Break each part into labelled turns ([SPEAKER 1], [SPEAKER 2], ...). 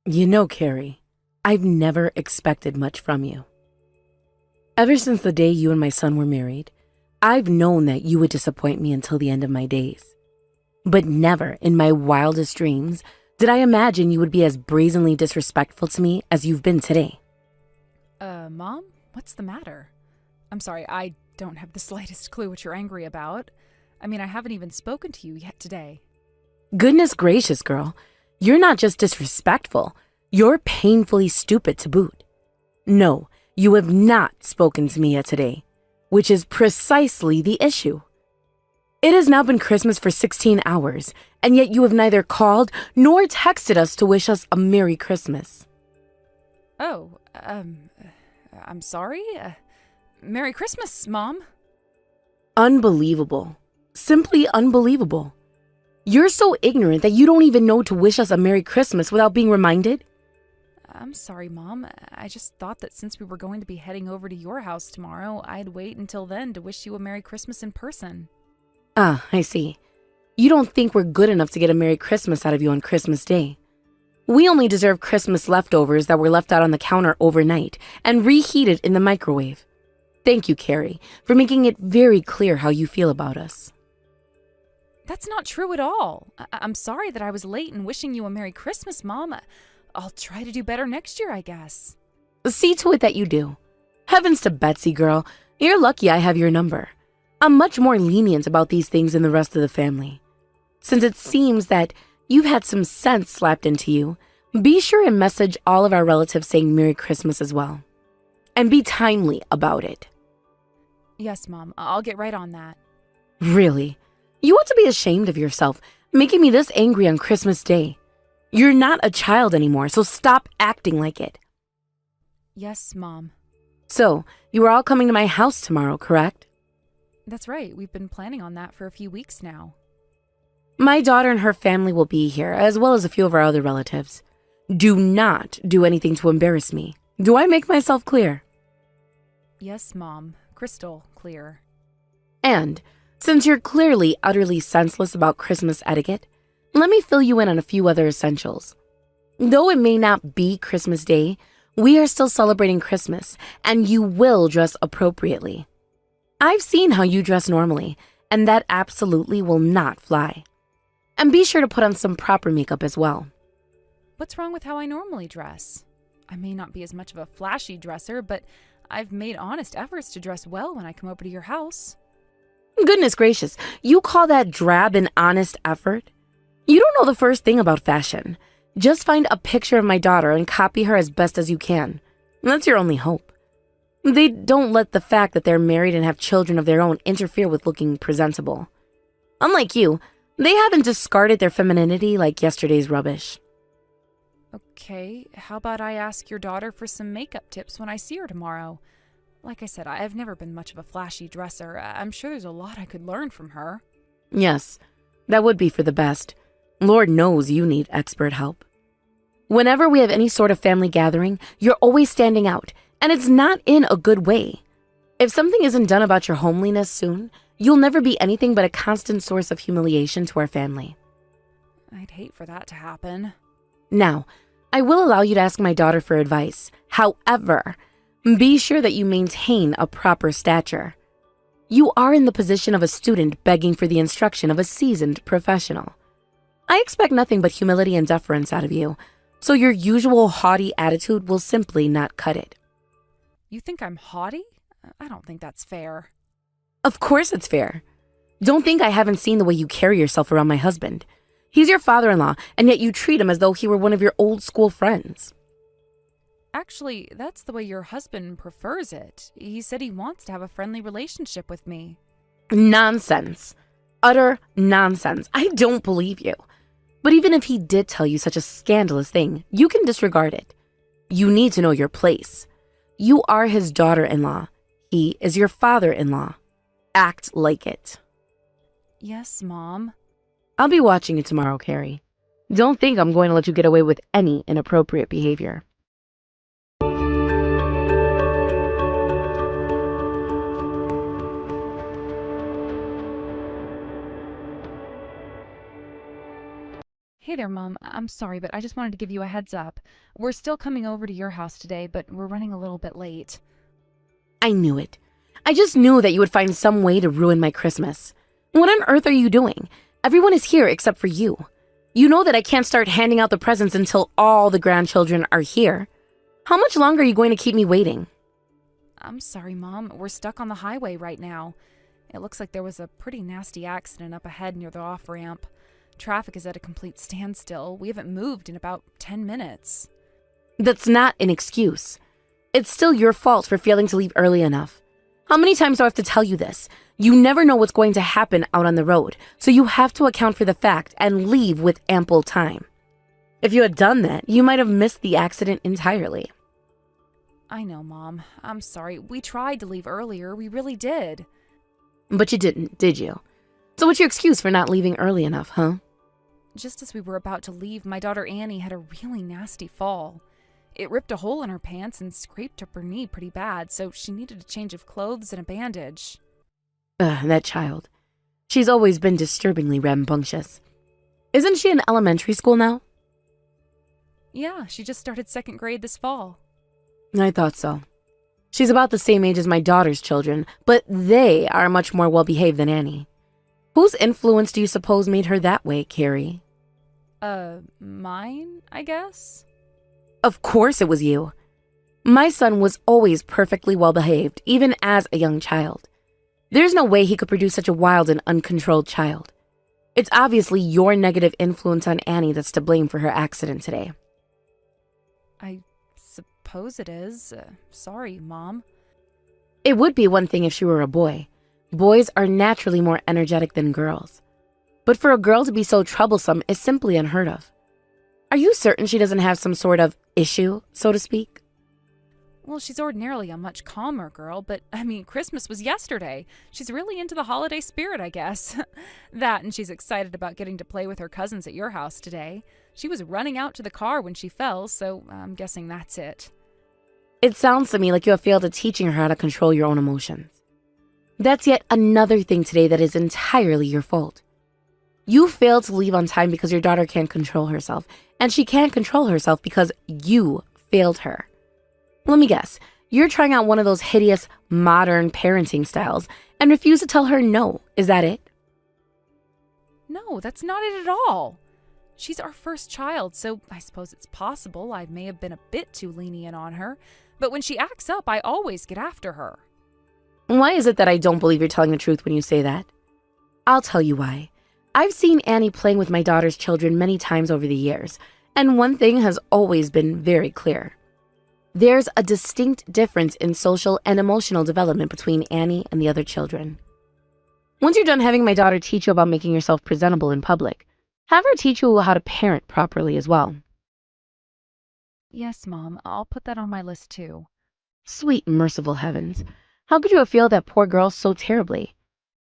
[SPEAKER 1] You know, Carrie, I've never expected much from you. Ever since the day you and my son were married, I've known that you would disappoint me until the end of my days. But never in my wildest dreams did I imagine you would be as brazenly disrespectful to me as you've been today.
[SPEAKER 2] Mom? What's the matter? I'm sorry, I don't have the slightest clue what you're angry about. I mean, I haven't even spoken to you yet today.
[SPEAKER 1] Goodness gracious, girl. You're not just disrespectful, you're painfully stupid to boot. No, you have not spoken to me yet today, which is precisely the issue. It has now been Christmas for 16 hours, and yet you have neither called nor texted us to wish us a Merry Christmas.
[SPEAKER 2] Oh, I'm sorry? Merry Christmas, Mom.
[SPEAKER 1] Unbelievable. Simply unbelievable. You're so ignorant that you don't even know to wish us a Merry Christmas without being reminded?
[SPEAKER 2] I'm sorry, Mom. I just thought that since we were going to be heading over to your house tomorrow, I'd wait until then to wish you a Merry Christmas in person.
[SPEAKER 1] Ah, I see. You don't think we're good enough to get a Merry Christmas out of you on Christmas Day. We only deserve Christmas leftovers that were left out on the counter overnight and reheated in the microwave. Thank you, Carrie, for making it very clear how you feel about us.
[SPEAKER 2] That's not true at all. I'm sorry that I was late in wishing you a Merry Christmas, Mom. I'll try to do better next year, I guess.
[SPEAKER 1] See to it that you do. Heavens to Betsy, girl. You're lucky I have your number. I'm much more lenient about these things than the rest of the family. Since it seems that you've had some sense slapped into you, be sure and message all of our relatives saying Merry Christmas as well. And be timely about it.
[SPEAKER 2] Yes, Mom. I'll get right on that.
[SPEAKER 1] Really? You ought to be ashamed of yourself, making me this angry on Christmas Day. You're not a child anymore, so stop acting like it.
[SPEAKER 2] Yes, Mom.
[SPEAKER 1] So, you are all coming to my house tomorrow, correct?
[SPEAKER 2] That's right. We've been planning on that for a few weeks now.
[SPEAKER 1] My daughter and her family will be here, as well as a few of our other relatives. Do not do anything to embarrass me. Do I make myself clear?
[SPEAKER 2] Yes, Mom. Crystal clear.
[SPEAKER 1] And, since you're clearly utterly senseless about Christmas etiquette, let me fill you in on a few other essentials. Though it may not be Christmas Day, we are still celebrating Christmas, and you will dress appropriately. I've seen how you dress normally, and that absolutely will not fly. And be sure to put on some proper makeup as well.
[SPEAKER 2] What's wrong with how I normally dress? I may not be as much of a flashy dresser, but I've made honest efforts to dress well when I come over to your house.
[SPEAKER 1] Goodness gracious, you call that drab and honest effort? You don't know the first thing about fashion. Just find a picture of my daughter and copy her as best as you can. That's your only hope. They don't let the fact that they're married and have children of their own interfere with looking presentable. Unlike you, they haven't discarded their femininity like yesterday's rubbish.
[SPEAKER 2] Okay, how about I ask your daughter for some makeup tips when I see her tomorrow? Like I said, I've never been much of a flashy dresser. I'm sure there's a lot I could learn from her.
[SPEAKER 1] Yes, that would be for the best. Lord knows you need expert help. Whenever we have any sort of family gathering, you're always standing out, and it's not in a good way. If something isn't done about your homeliness soon, you'll never be anything but a constant source of humiliation to our family.
[SPEAKER 2] I'd hate for that to happen.
[SPEAKER 1] Now, I will allow you to ask my daughter for advice. However, be sure that you maintain a proper stature. You are in the position of a student begging for the instruction of a seasoned professional. I expect nothing but humility and deference out of you, so your usual haughty attitude will simply not cut it.
[SPEAKER 2] You think I'm haughty? I don't think that's fair.
[SPEAKER 1] Of course it's fair. Don't think I haven't seen the way you carry yourself around my husband. He's your father-in-law, and yet you treat him as though he were one of your old school friends.
[SPEAKER 2] Actually, that's the way your husband prefers it. He said he wants to have a friendly relationship with me.
[SPEAKER 1] Nonsense. Utter nonsense. I don't believe you. But even if he did tell you such a scandalous thing, you can disregard it. You need to know your place. You are his daughter-in-law. He is your father-in-law. Act like it.
[SPEAKER 2] Yes, Mom.
[SPEAKER 1] I'll be watching you tomorrow, Carrie. Don't think I'm going to let you get away with any inappropriate behavior.
[SPEAKER 2] Hey, Hey there, Mom. I'm sorry, but I just wanted to give you a heads up. We're still coming over to your house today, but we're running a little bit late.
[SPEAKER 1] I knew it. I just knew that you would find some way to ruin my Christmas. What on earth are you doing? Everyone is here except for you. You know that I can't start handing out the presents until all the grandchildren are here. How much longer are you going to keep me waiting?
[SPEAKER 2] I'm sorry, Mom. We're stuck on the highway right now. It looks like there was a pretty nasty accident up ahead near the off-ramp. Traffic is at a complete standstill. We haven't moved in about 10 minutes.
[SPEAKER 1] That's not an excuse. It's still your fault for failing to leave early enough. How many times do I have to tell you this? You never know what's going to happen out on the road, so you have to account for the fact and leave with ample time. If you had done that, you might have missed the accident entirely.
[SPEAKER 2] I know, Mom. I'm sorry. We tried to leave earlier. We really did.
[SPEAKER 1] But you didn't, did you? So what's your excuse for not leaving early enough, huh?
[SPEAKER 2] Just as we were about to leave, my daughter Annie had a really nasty fall. It ripped a hole in her pants and scraped up her knee pretty bad, so she needed a change of clothes and a bandage.
[SPEAKER 1] That child. She's always been disturbingly rambunctious. Isn't she in elementary school now?
[SPEAKER 2] Yeah, she just started 2nd grade this fall.
[SPEAKER 1] I thought so. She's about the same age as my daughter's children, but they are much more well-behaved than Annie. Whose influence do you suppose made her that way, Carrie?
[SPEAKER 2] Mine, I guess?
[SPEAKER 1] Of course it was you. My son was always perfectly well-behaved, even as a young child. There's no way he could produce such a wild and uncontrolled child. It's obviously your negative influence on Annie that's to blame for her accident today.
[SPEAKER 2] I suppose it is. Sorry, Mom.
[SPEAKER 1] It would be one thing if she were a boy. Boys are naturally more energetic than girls. But for a girl to be so troublesome is simply unheard of. Are you certain she doesn't have some sort of issue, so to speak?
[SPEAKER 2] Well, she's ordinarily a much calmer girl, but, Christmas was yesterday. She's really into the holiday spirit, I guess. That, and she's excited about getting to play with her cousins at your house today. She was running out to the car when she fell, so I'm guessing that's it.
[SPEAKER 1] It sounds to me like you have failed at teaching her how to control your own emotions. That's yet another thing today that is entirely your fault. You failed to leave on time because your daughter can't control herself, and she can't control herself because you failed her. Let me guess, you're trying out one of those hideous, modern parenting styles and refuse to tell her no. Is that it?
[SPEAKER 2] No, that's not it at all. She's our first child, so I suppose it's possible I may have been a bit too lenient on her, but when she acts up, I always get after her.
[SPEAKER 1] Why is it that I don't believe you're telling the truth when you say that? I'll tell you why. I've seen Annie playing with my daughter's children many times over the years, and one thing has always been very clear. There's a distinct difference in social and emotional development between Annie and the other children. Once you're done having my daughter teach you about making yourself presentable in public, have her teach you how to parent properly as well.
[SPEAKER 2] Yes, Mom, I'll put that on my list too.
[SPEAKER 1] Sweet merciful heavens, how could you have failed that poor girl so terribly?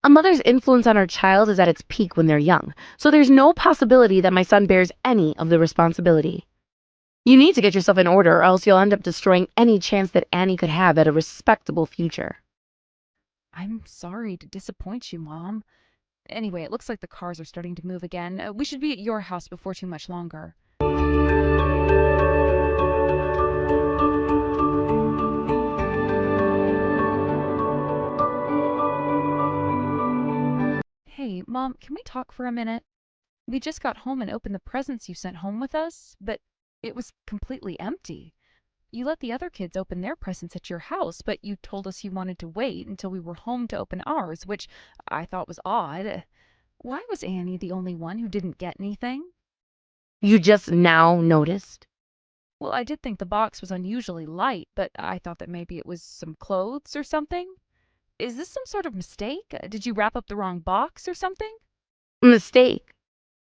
[SPEAKER 1] A mother's influence on her child is at its peak when they're young, so there's no possibility that my son bears any of the responsibility. You need to get yourself in order or else you'll end up destroying any chance that Annie could have at a respectable future.
[SPEAKER 2] I'm sorry to disappoint you, Mom. Anyway, it looks like the cars are starting to move again. We should be at your house before too much longer. Hey, Mom, can we talk for a minute? We just got home and opened the presents you sent home with us, but it was completely empty. You let the other kids open their presents at your house, but you told us you wanted to wait until we were home to open ours, which I thought was odd. Why was Annie the only one who didn't get anything?
[SPEAKER 1] You just now noticed?
[SPEAKER 2] Well, I did think the box was unusually light, but I thought that maybe it was some clothes or something. Is this some sort of mistake? Did you wrap up the wrong box or something?
[SPEAKER 1] Mistake?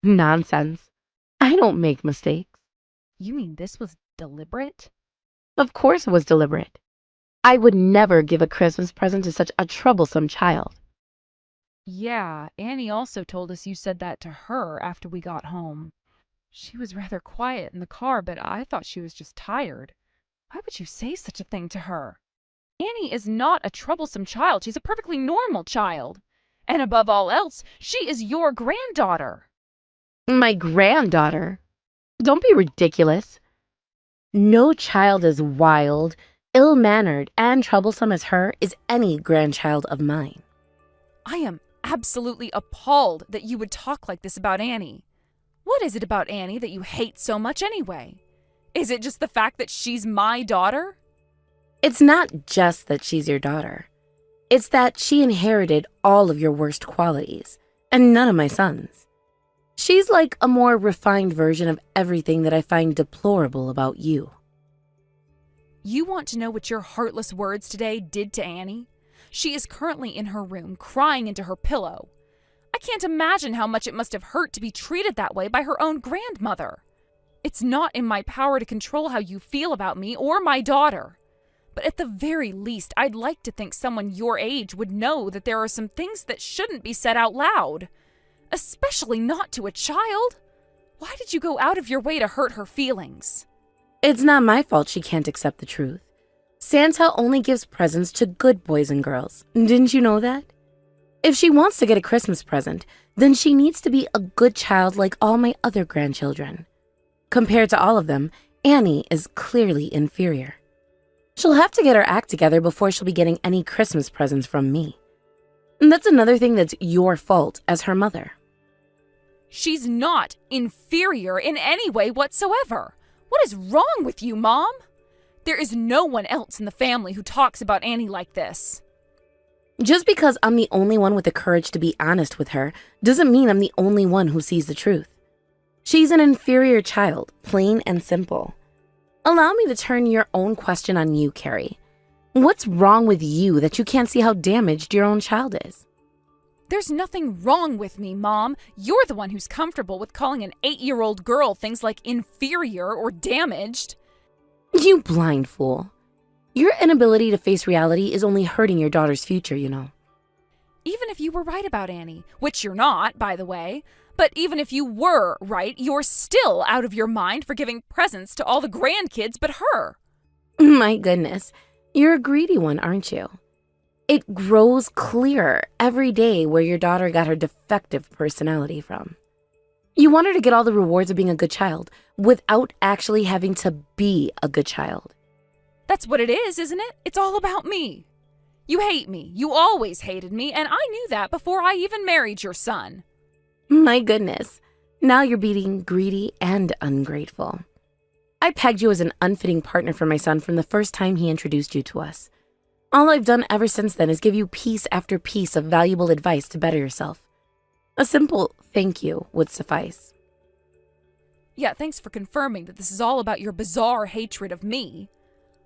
[SPEAKER 1] Nonsense. I don't make mistakes.
[SPEAKER 2] You mean this was deliberate?
[SPEAKER 1] Of course it was deliberate. I would never give a Christmas present to such a troublesome child.
[SPEAKER 2] Yeah, Annie also told us you said that to her after we got home. She was rather quiet in the car, but I thought she was just tired. Why would you say such a thing to her? Annie is not a troublesome child. She's a perfectly normal child. And above all else, she is your granddaughter.
[SPEAKER 1] My granddaughter? Don't be ridiculous. No child as wild, ill-mannered, and troublesome as her is any grandchild of mine.
[SPEAKER 2] I am absolutely appalled that you would talk like this about Annie. What is it about Annie that you hate so much anyway? Is it just the fact that she's my daughter?
[SPEAKER 1] It's not just that she's your daughter. It's that she inherited all of your worst qualities, and none of my son's. She's like a more refined version of everything that I find deplorable about you.
[SPEAKER 2] You want to know what your heartless words today did to Annie? She is currently in her room crying into her pillow. I can't imagine how much it must have hurt to be treated that way by her own grandmother. It's not in my power to control how you feel about me or my daughter. But at the very least, I'd like to think someone your age would know that there are some things that shouldn't be said out loud. Especially not to a child. Why did you go out of your way to hurt her feelings?
[SPEAKER 1] It's not my fault she can't accept the truth. Santa only gives presents to good boys and girls. Didn't you know that? If she wants to get a Christmas present, then she needs to be a good child like all my other grandchildren. Compared to all of them, Annie is clearly inferior. She'll have to get her act together before she'll be getting any Christmas presents from me. And that's another thing that's your fault as her mother.
[SPEAKER 2] She's not inferior in any way whatsoever. What is wrong with you, Mom? There is no one else in the family who talks about Annie like this.
[SPEAKER 1] Just because I'm the only one with the courage to be honest with her doesn't mean I'm the only one who sees the truth. She's an inferior child, plain and simple. Allow me to turn your own question on you, Carrie. What's wrong with you that you can't see how damaged your own child is?
[SPEAKER 2] There's nothing wrong with me, Mom. You're the one who's comfortable with calling an 8-year-old girl things like inferior or damaged.
[SPEAKER 1] You blind fool. Your inability to face reality is only hurting your daughter's future, you know.
[SPEAKER 2] Even if you were right about Annie, which you're not, by the way, but even if you were right, you're still out of your mind for giving presents to all the grandkids but her.
[SPEAKER 1] My goodness, you're a greedy one, aren't you? It grows clearer every day where your daughter got her defective personality from. You want her to get all the rewards of being a good child without actually having to be a good child.
[SPEAKER 2] That's what it is, isn't it? It's all about me. You hate me. You always hated me, and I knew that before I even married your son.
[SPEAKER 1] My goodness, now you're being greedy and ungrateful. I pegged you as an unfitting partner for my son from the first time he introduced you to us. All I've done ever since then is give you piece after piece of valuable advice to better yourself. A simple thank you would suffice.
[SPEAKER 2] Yeah, thanks for confirming that this is all about your bizarre hatred of me.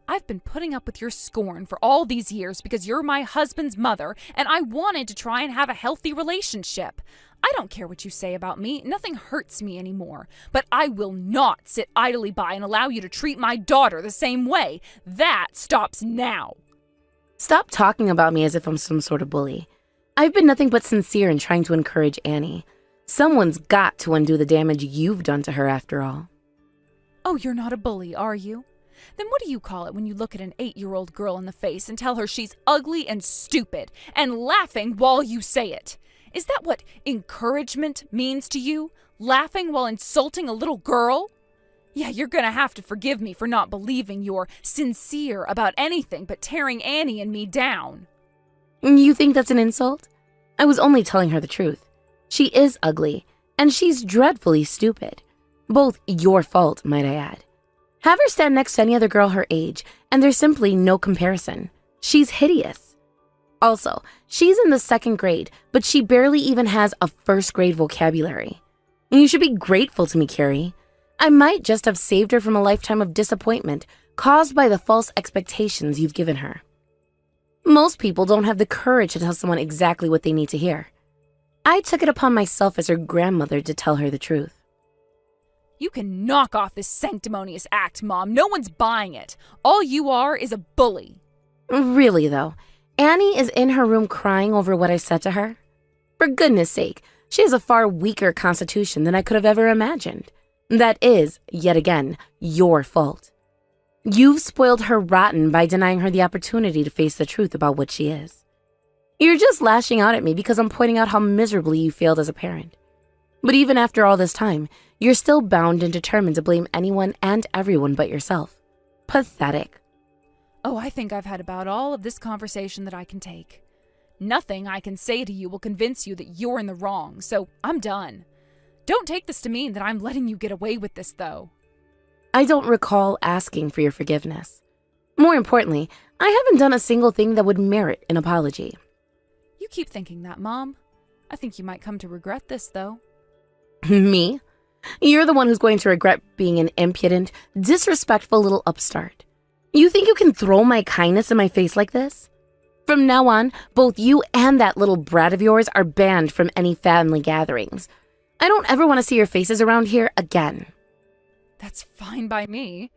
[SPEAKER 2] I've been putting up with your scorn for all these years because you're my husband's mother, and I wanted to try and have a healthy relationship. I don't care what you say about me. Nothing hurts me anymore. But I will not sit idly by and allow you to treat my daughter the same way. That stops now.
[SPEAKER 1] Stop talking about me as if I'm some sort of bully. I've been nothing but sincere in trying to encourage Annie. Someone's got to undo the damage you've done to her after all.
[SPEAKER 2] Oh, you're not a bully, are you? Then what do you call it when you look at an 8-year-old girl in the face and tell her she's ugly and stupid and laughing while you say it? Is that what encouragement means to you? Laughing while insulting a little girl? Yeah, you're gonna have to forgive me for not believing you're sincere about anything but tearing Annie and me down.
[SPEAKER 1] You think that's an insult? I was only telling her the truth. She is ugly, and she's dreadfully stupid. Both your fault, might I add. Have her stand next to any other girl her age, and there's simply no comparison. She's hideous. Also, she's in the 2nd grade, but she barely even has a 1st grade vocabulary. You should be grateful to me, Carrie. I might just have saved her from a lifetime of disappointment caused by the false expectations you've given her. Most people don't have the courage to tell someone exactly what they need to hear. I took it upon myself as her grandmother to tell her the truth.
[SPEAKER 2] You can knock off this sanctimonious act, Mom. No one's buying it. All you are is a bully.
[SPEAKER 1] Really, though, Annie is in her room crying over what I said to her. For goodness sake, she has a far weaker constitution than I could have ever imagined. That is, yet again, your fault. You've spoiled her rotten by denying her the opportunity to face the truth about what she is. You're just lashing out at me because I'm pointing out how miserably you failed as a parent. But even after all this time, you're still bound and determined to blame anyone and everyone but yourself. Pathetic.
[SPEAKER 2] Oh, I think I've had about all of this conversation that I can take. Nothing I can say to you will convince you that you're in the wrong, so I'm done. Don't take this to mean that I'm letting you get away with this, though.
[SPEAKER 1] I don't recall asking for your forgiveness. More importantly, I haven't done a single thing that would merit an apology.
[SPEAKER 2] You keep thinking that, Mom. I think you might come to regret this, though.
[SPEAKER 1] Me? You're the one who's going to regret being an impudent, disrespectful little upstart. You think you can throw my kindness in my face like this? From now on, both you and that little brat of yours are banned from any family gatherings. I don't ever want to see your faces around here again.
[SPEAKER 2] That's fine by me.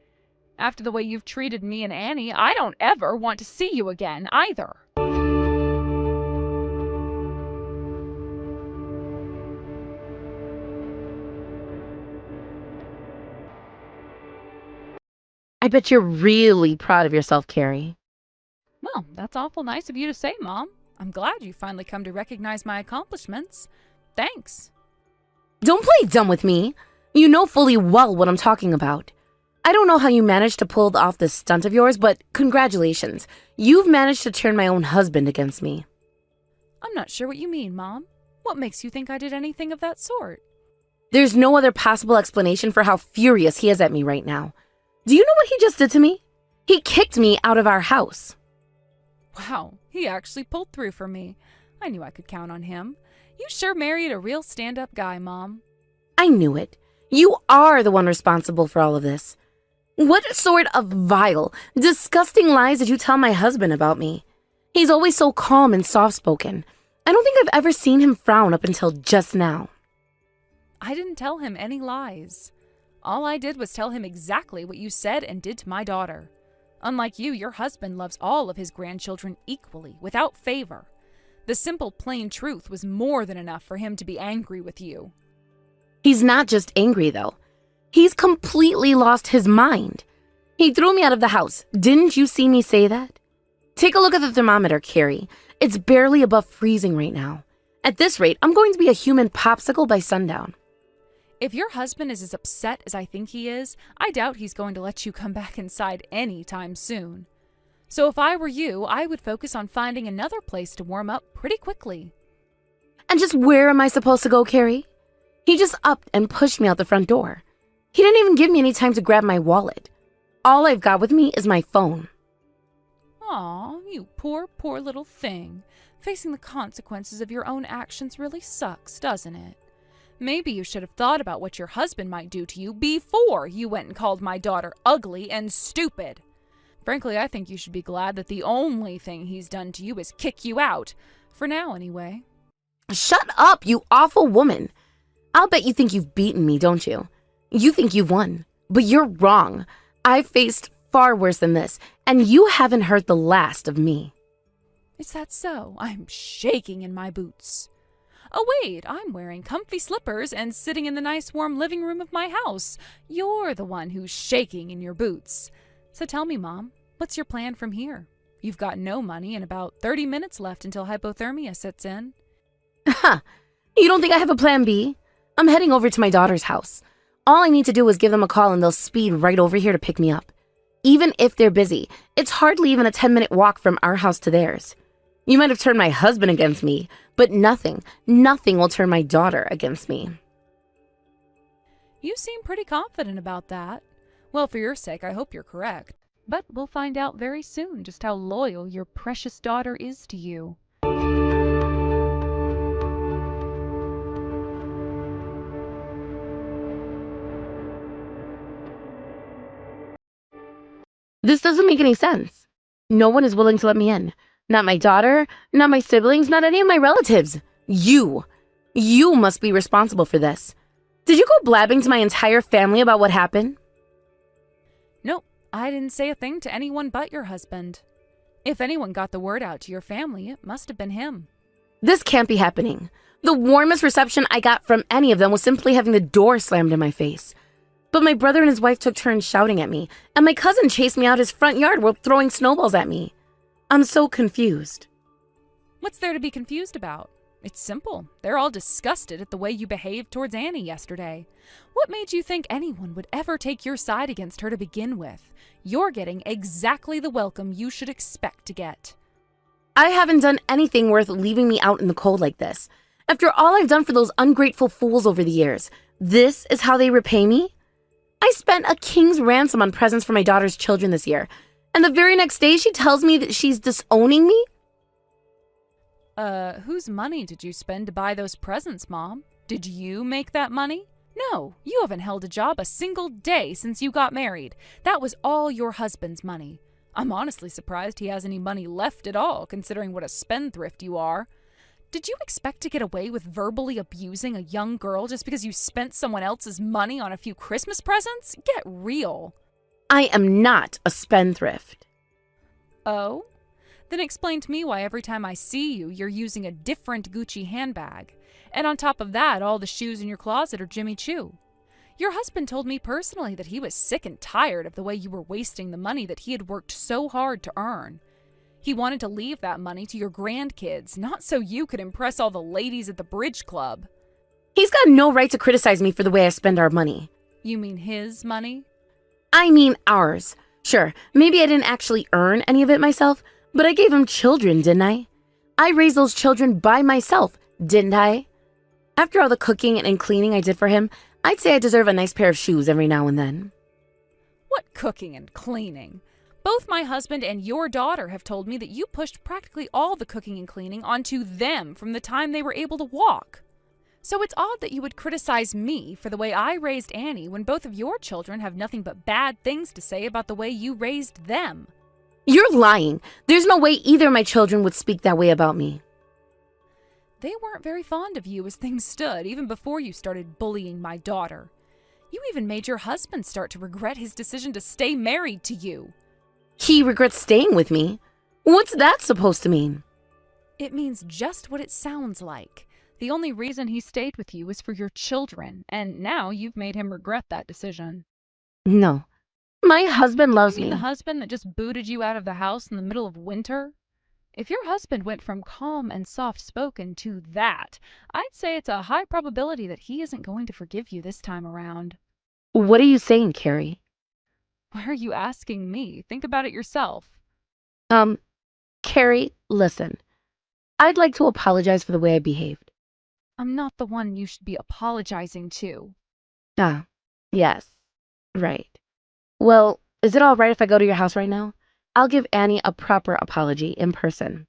[SPEAKER 2] After the way you've treated me and Annie, I don't ever want to see you again, either.
[SPEAKER 1] I bet you're really proud of yourself, Carrie.
[SPEAKER 2] Well, that's awful nice of you to say, Mom. I'm glad you finally come to recognize my accomplishments. Thanks.
[SPEAKER 1] Don't play dumb with me. You know fully well what I'm talking about. I don't know how you managed to pull off this stunt of yours, but congratulations. You've managed to turn my own husband against me.
[SPEAKER 2] I'm not sure what you mean, Mom. What makes you think I did anything of that sort?
[SPEAKER 1] There's no other possible explanation for how furious he is at me right now. Do you know what he just did to me? He kicked me out of our house.
[SPEAKER 2] Wow, he actually pulled through for me. I knew I could count on him. You sure married a real stand-up guy, Mom.
[SPEAKER 1] I knew it. You are the one responsible for all of this. What sort of vile, disgusting lies did you tell my husband about me? He's always so calm and soft-spoken. I don't think I've ever seen him frown up until just now.
[SPEAKER 2] I didn't tell him any lies. All I did was tell him exactly what you said and did to my daughter. Unlike you, your husband loves all of his grandchildren equally, without favor. The simple, plain truth was more than enough for him to be angry with you.
[SPEAKER 1] He's not just angry, though. He's completely lost his mind. He threw me out of the house. Didn't you see me say that? Take a look at the thermometer, Carrie. It's barely above freezing right now. At this rate, I'm going to be a human popsicle by sundown.
[SPEAKER 2] If your husband is as upset as I think he is, I doubt he's going to let you come back inside any time soon. So if I were you, I would focus on finding another place to warm up pretty quickly.
[SPEAKER 1] And just where am I supposed to go, Carrie? He just upped and pushed me out the front door. He didn't even give me any time to grab my wallet. All I've got with me is my phone.
[SPEAKER 2] Aw, you poor, poor little thing. Facing the consequences of your own actions really sucks, doesn't it? Maybe you should have thought about what your husband might do to you before you went and called my daughter ugly and stupid. Frankly, I think you should be glad that the only thing he's done to you is kick you out. For now, anyway.
[SPEAKER 1] Shut up, you awful woman. I'll bet you think you've beaten me, don't you? You think you've won. But you're wrong. I've faced far worse than this, and you haven't heard the last of me.
[SPEAKER 2] Is that so? I'm shaking in my boots. Oh, wait, I'm wearing comfy slippers and sitting in the nice warm living room of my house. You're the one who's shaking in your boots. So tell me, Mom, what's your plan from here? You've got no money and about 30 minutes left until hypothermia sets in.
[SPEAKER 1] Ha! You don't think I have a plan B? I'm heading over to my daughter's house. All I need to do is give them a call and they'll speed right over here to pick me up. Even if they're busy, it's hardly even a 10-minute walk from our house to theirs. You might have turned my husband against me, but nothing will turn my daughter against me.
[SPEAKER 2] You seem pretty confident about that. Well, for your sake, I hope you're correct. But we'll find out very soon just how loyal your precious daughter is to you.
[SPEAKER 1] This doesn't make any sense. No one is willing to let me in. Not my daughter, not my siblings, not any of my relatives. You must be responsible for this. Did you go blabbing to my entire family about what happened?
[SPEAKER 2] Nope, I didn't say a thing to anyone but your husband. If anyone got the word out to your family, it must have been him.
[SPEAKER 1] This can't be happening. The warmest reception I got from any of them was simply having the door slammed in my face. But my brother and his wife took turns shouting at me, and my cousin chased me out his front yard while throwing snowballs at me. I'm so confused.
[SPEAKER 2] What's there to be confused about? It's simple. They're all disgusted at the way you behaved towards Annie yesterday. What made you think anyone would ever take your side against her to begin with? You're getting exactly the welcome you should expect to get.
[SPEAKER 1] I haven't done anything worth leaving me out in the cold like this. After all I've done for those ungrateful fools over the years, this is how they repay me? I spent a king's ransom on presents for my daughter's children this year, and the very next day she tells me that she's disowning me?
[SPEAKER 2] Whose money did you spend to buy those presents, Mom? Did you make that money? No, you haven't held a job a single day since you got married. That was all your husband's money. I'm honestly surprised he has any money left at all, considering what a spendthrift you are. Did you expect to get away with verbally abusing a young girl just because you spent someone else's money on a few Christmas presents? Get real.
[SPEAKER 1] I am not a spendthrift.
[SPEAKER 2] Oh? Then explain to me why every time I see you, you're using a different Gucci handbag. And on top of that, all the shoes in your closet are Jimmy Choo. Your husband told me personally that he was sick and tired of the way you were wasting the money that he had worked so hard to earn. He wanted to leave that money to your grandkids, not so you could impress all the ladies at the bridge club.
[SPEAKER 1] He's got no right to criticize me for the way I spend our money.
[SPEAKER 2] You mean his money?
[SPEAKER 1] I mean ours. Sure, maybe I didn't actually earn any of it myself, but I gave him children, didn't I? I raised those children by myself, didn't I? After all the cooking and cleaning I did for him, I'd say I deserve a nice pair of shoes every now and then.
[SPEAKER 2] What cooking and cleaning? Both my husband and your daughter have told me that you pushed practically all the cooking and cleaning onto them from the time they were able to walk. So it's odd that you would criticize me for the way I raised Annie when both of your children have nothing but bad things to say about the way you raised them.
[SPEAKER 1] You're lying. There's no way either of my children would speak that way about me.
[SPEAKER 2] They weren't very fond of you as things stood, even before you started bullying my daughter. You even made your husband start to regret his decision to stay married to you.
[SPEAKER 1] He regrets staying with me? What's that supposed to mean?
[SPEAKER 2] It means just what it sounds like. The only reason he stayed with you was for your children, and now you've made him regret that decision.
[SPEAKER 1] No. My husband loves
[SPEAKER 2] You mean
[SPEAKER 1] me.
[SPEAKER 2] the husband that just booted you out of the house in the middle of winter? If your husband went from calm and soft-spoken to that, I'd say it's a high probability that he isn't going to forgive you this time around.
[SPEAKER 1] What are you saying, Carrie?
[SPEAKER 2] Why are you asking me? Think about it yourself.
[SPEAKER 1] Carrie, listen. I'd like to apologize for the way I behaved.
[SPEAKER 2] I'm not the one you should be apologizing to.
[SPEAKER 1] Ah, yes. Right. Well, is it all right if I go to your house right now? I'll give Annie a proper apology in person.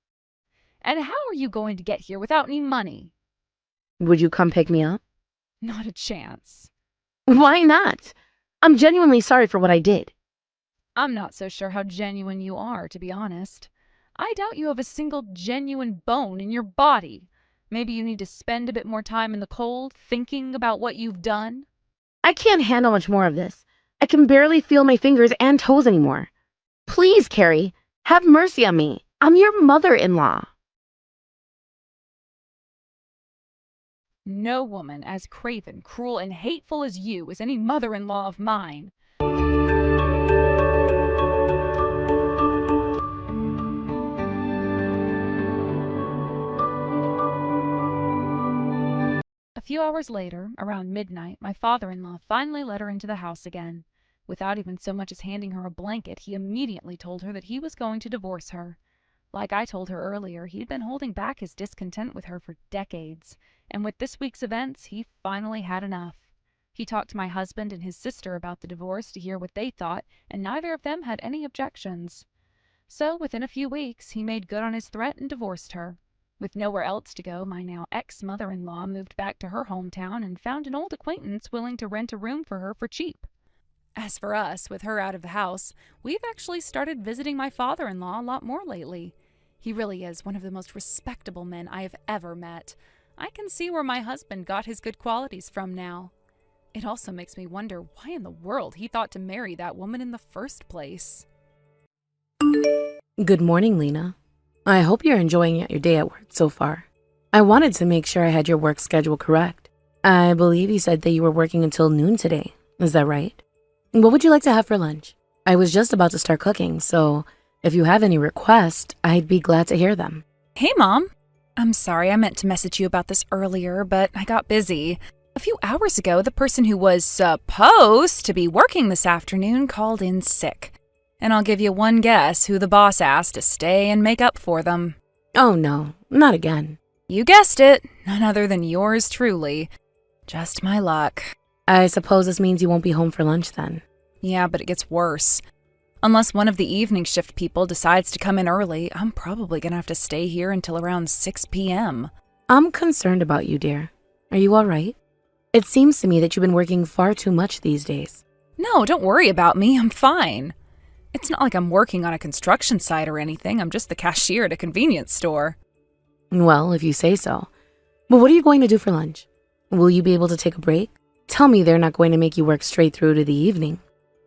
[SPEAKER 2] And how are you going to get here without any money?
[SPEAKER 1] Would you come pick me up?
[SPEAKER 2] Not a chance.
[SPEAKER 1] Why not? I'm genuinely sorry for what I did.
[SPEAKER 2] I'm not so sure how genuine you are, to be honest. I doubt you have a single genuine bone in your body. Maybe you need to spend a bit more time in the cold, thinking about what you've done.
[SPEAKER 1] I can't handle much more of this. I can barely feel my fingers and toes anymore. Please, Carrie, have mercy on me. I'm your mother-in-law.
[SPEAKER 2] No woman as craven, cruel, and hateful as you is any mother-in-law of mine. A few hours later, around midnight, my father-in-law finally let her into the house again. Without even so much as handing her a blanket, he immediately told her that he was going to divorce her. Like I told her earlier, he'd been holding back his discontent with her for decades, and with this week's events, he finally had enough. He talked to my husband and his sister about the divorce to hear what they thought, and neither of them had any objections. So, within a few weeks, he made good on his threat and divorced her. With nowhere else to go, my now ex-mother-in-law moved back to her hometown and found an old acquaintance willing to rent a room for her for cheap. As for us, with her out of the house, we've actually started visiting my father-in-law a lot more lately. He really is one of the most respectable men I have ever met. I can see where my husband got his good qualities from now. It also makes me wonder why in the world he thought to marry that woman in the first place.
[SPEAKER 1] Good morning, Lena. I hope you're enjoying your day at work so far. I wanted to make sure I had your work schedule correct. I believe you said that you were working until noon today. Is that right? What would you like to have for lunch? I was just about to start cooking, so if you have any requests, I'd be glad to hear them.
[SPEAKER 2] Hey, Mom. I'm sorry, I meant to message you about this earlier, but I got busy. A few hours ago, the person who was supposed to be working this afternoon called in sick. And I'll give you one guess who the boss asked to stay and make up for them.
[SPEAKER 1] Oh no, not again.
[SPEAKER 2] You guessed it, none other than yours truly. Just my luck.
[SPEAKER 1] I suppose this means you won't be home for lunch then.
[SPEAKER 2] Yeah, but it gets worse. Unless one of the evening shift people decides to come in early, I'm probably gonna have to stay here until around 6 p.m.
[SPEAKER 1] I'm concerned about you, dear. Are you all right? It seems to me that you've been working far too much these days.
[SPEAKER 2] No, don't worry about me, I'm fine. It's not like I'm working on a construction site or anything, I'm just the cashier at a convenience store.
[SPEAKER 1] Well, if you say so. But what are you going to do for lunch? Will you be able to take a break? Tell me they're not going to make you work straight through to the evening.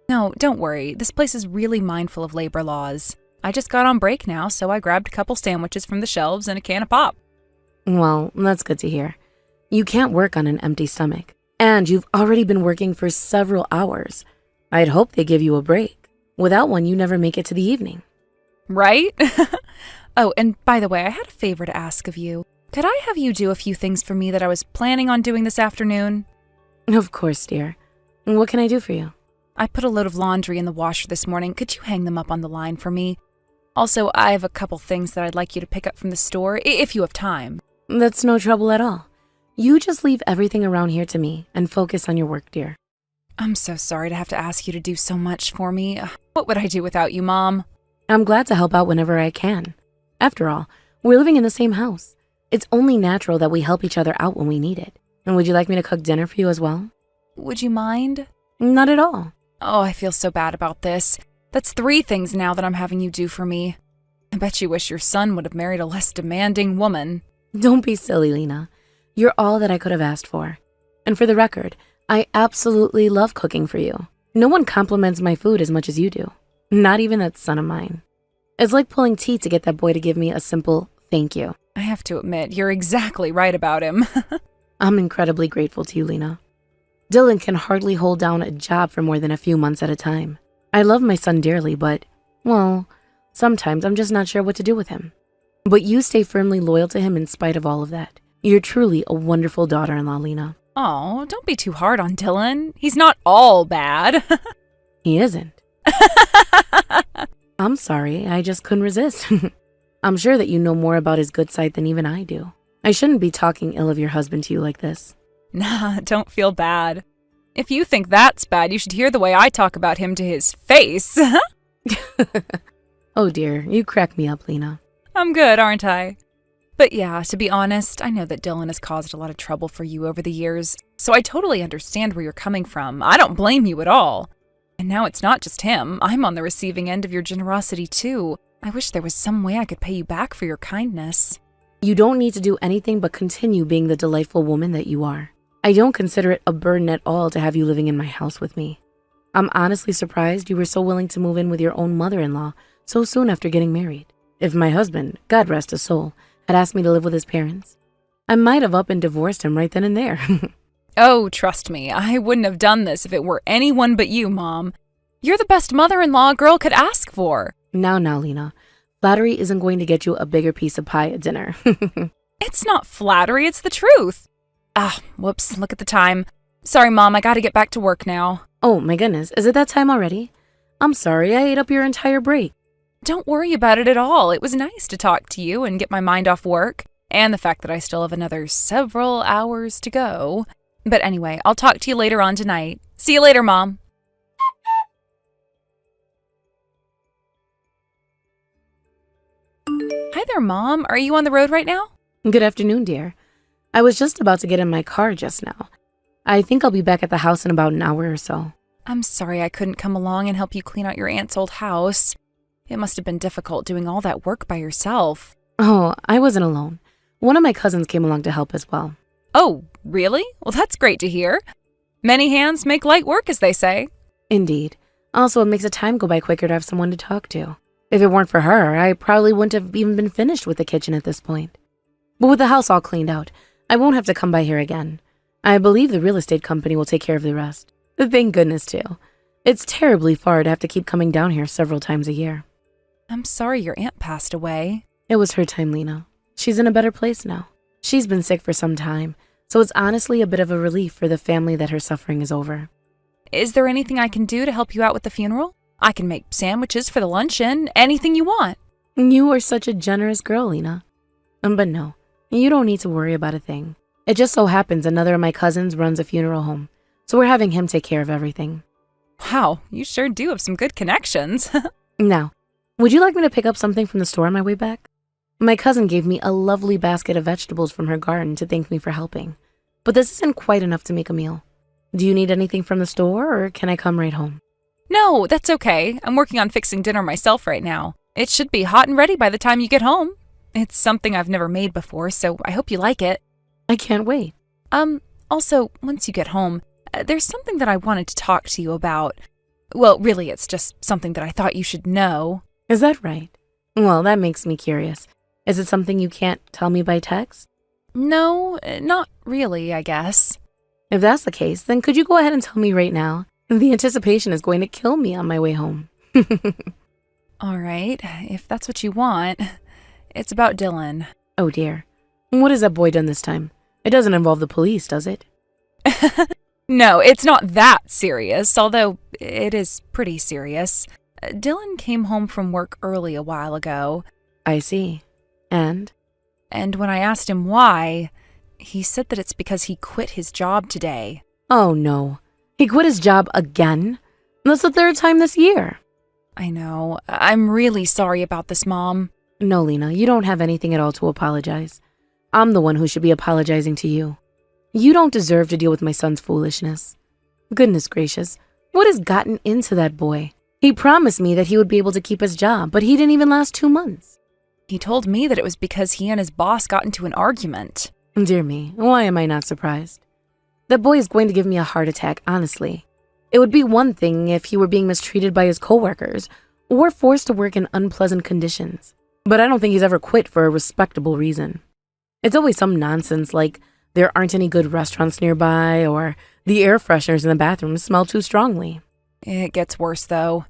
[SPEAKER 2] No, don't worry. This place is really mindful of labor laws. I just got on break now, so I grabbed a couple sandwiches from the shelves and a can of pop.
[SPEAKER 1] Well, that's good to hear. You can't work on an empty stomach. And you've already been working for several hours. I'd hope they give you a break. Without one, you never make it to the evening.
[SPEAKER 2] Right? Oh, and by the way, I had a favor to ask of you. Could I have you do a few things for me that I was planning on doing this afternoon?
[SPEAKER 1] Of course, dear. What can I do for you?
[SPEAKER 2] I put a load of laundry in the washer this morning. Could you hang them up on the line for me? Also, I have a couple things that I'd like you to pick up from the store, if you have time.
[SPEAKER 1] That's no trouble at all. You just leave everything around here to me and focus on your work, dear.
[SPEAKER 2] I'm so sorry to have to ask you to do so much for me. What would I do without you, Mom?
[SPEAKER 1] I'm glad to help out whenever I can. After all, we're living in the same house. It's only natural that we help each other out when we need it. And would you like me to cook dinner for you as well?
[SPEAKER 2] Would you mind?
[SPEAKER 1] Not at all.
[SPEAKER 2] Oh, I feel so bad about this. That's 3 things now that I'm having you do for me. I bet you wish your son would have married a less demanding woman.
[SPEAKER 1] Don't be silly, Lena. You're all that I could have asked for. And for the record, I absolutely love cooking for you. No one compliments my food as much as you do. Not even that son of mine. It's like pulling teeth to get that boy to give me a simple thank you.
[SPEAKER 2] I have to admit, you're exactly right about him.
[SPEAKER 1] I'm incredibly grateful to you, Lena. Dylan can hardly hold down a job for more than a few months at a time. I love my son dearly, but, well, sometimes I'm just not sure what to do with him. But you stay firmly loyal to him in spite of all of that. You're truly a wonderful daughter-in-law, Lena.
[SPEAKER 2] Oh, don't be too hard on Dylan. He's not all bad.
[SPEAKER 1] He isn't. I'm sorry, I just couldn't resist. I'm sure that you know more about his good side than even I do. I shouldn't be talking ill of your husband to you like this.
[SPEAKER 2] Nah, don't feel bad. If you think that's bad, you should hear the way I talk about him to his face.
[SPEAKER 1] Oh dear, you crack me up, Lena.
[SPEAKER 2] I'm good, aren't I? But yeah, to be honest, I know that Dylan has caused a lot of trouble for you over the years, so I totally understand where you're coming from. I don't blame you at all. And now it's not just him. I'm on the receiving end of your generosity too. I wish there was some way I could pay you back for your kindness.
[SPEAKER 1] You don't need to do anything but continue being the delightful woman that you are. I don't consider it a burden at all to have you living in my house with me. I'm honestly surprised you were so willing to move in with your own mother-in-law so soon after getting married. If my husband, God rest his soul, had asked me to live with his parents, I might have up and divorced him right then and there.
[SPEAKER 2] Oh, trust me, I wouldn't have done this if it were anyone but you, Mom. You're the best mother-in-law a girl could ask for.
[SPEAKER 1] Now, Lena, flattery isn't going to get you a bigger piece of pie at dinner.
[SPEAKER 2] It's not flattery, it's the truth. Whoops, look at the time. Sorry, Mom, I gotta get back to work now.
[SPEAKER 1] Oh my goodness, is it that time already? I'm sorry, I ate up your entire break.
[SPEAKER 2] Don't worry about it at all. It was nice to talk to you and get my mind off work, and the fact that I still have another several hours to go. But anyway, I'll talk to you later on tonight. See you later, Mom. Hi there, Mom. Are you on the road right now?
[SPEAKER 1] Good afternoon, dear. I was just about to get in my car just now. I think I'll be back at the house in about an hour or so.
[SPEAKER 2] I'm sorry I couldn't come along and help you clean out your aunt's old house. It must have been difficult doing all that work by yourself.
[SPEAKER 1] Oh, I wasn't alone. One of my cousins came along to help as well.
[SPEAKER 2] Oh, really? Well, that's great to hear. Many hands make light work, as they say.
[SPEAKER 1] Indeed. Also, it makes the time go by quicker to have someone to talk to. If it weren't for her, I probably wouldn't have even been finished with the kitchen at this point. But with the house all cleaned out, I won't have to come by here again. I believe the real estate company will take care of the rest. Thank goodness, too. It's terribly far to have to keep coming down here several times a year.
[SPEAKER 2] I'm sorry your aunt passed away.
[SPEAKER 1] It was her time, Lena. She's in a better place now. She's been sick for some time, so it's honestly a bit of a relief for the family that her suffering is over.
[SPEAKER 2] Is there anything I can do to help you out with the funeral? I can make sandwiches for the luncheon, anything you want.
[SPEAKER 1] You are such a generous girl, Lena. But no, you don't need to worry about a thing. It just so happens another of my cousins runs a funeral home, so we're having him take care of everything.
[SPEAKER 2] Wow, you sure do have some good connections.
[SPEAKER 1] Now, would you like me to pick up something from the store on my way back? My cousin gave me a lovely basket of vegetables from her garden to thank me for helping, but this isn't quite enough to make a meal. Do you need anything from the store, or can I come right home?
[SPEAKER 2] No, that's okay. I'm working on fixing dinner myself right now. It should be hot and ready by the time you get home. It's something I've never made before, so I hope you like it.
[SPEAKER 1] I can't wait.
[SPEAKER 2] Also, once you get home, there's something that I wanted to talk to you about. Well, really, it's just something that I thought you should know.
[SPEAKER 1] Is that right? Well, that makes me curious. Is it something you can't tell me by text?
[SPEAKER 2] No, not really, I guess.
[SPEAKER 1] If that's the case, then could you go ahead and tell me right now? The anticipation is going to kill me on my way home.
[SPEAKER 2] All right, if that's what you want. It's about Dylan.
[SPEAKER 1] Oh dear. What has that boy done this time? It doesn't involve the police, does it?
[SPEAKER 2] No, it's not that serious, although it is pretty serious. Dylan came home from work early a while ago.
[SPEAKER 1] I see. And?
[SPEAKER 2] And when I asked him why, he said that it's because he quit his job today.
[SPEAKER 1] Oh no. He quit his job again? That's the third time this year.
[SPEAKER 2] I know. I'm really sorry about this, Mom.
[SPEAKER 1] No, Lena, you don't have anything at all to apologize. I'm the one who should be apologizing to you. You don't deserve to deal with my son's foolishness. Goodness gracious, what has gotten into that boy? He promised me that he would be able to keep his job, but he didn't even last 2 months.
[SPEAKER 2] He told me that it was because he and his boss got into an argument.
[SPEAKER 1] Dear me, why am I not surprised? That boy is going to give me a heart attack, honestly. It would be one thing if he were being mistreated by his coworkers or forced to work in unpleasant conditions. But I don't think he's ever quit for a respectable reason. It's always some nonsense like there aren't any good restaurants nearby or the air fresheners in the bathroom smell too strongly.
[SPEAKER 2] It gets worse, though.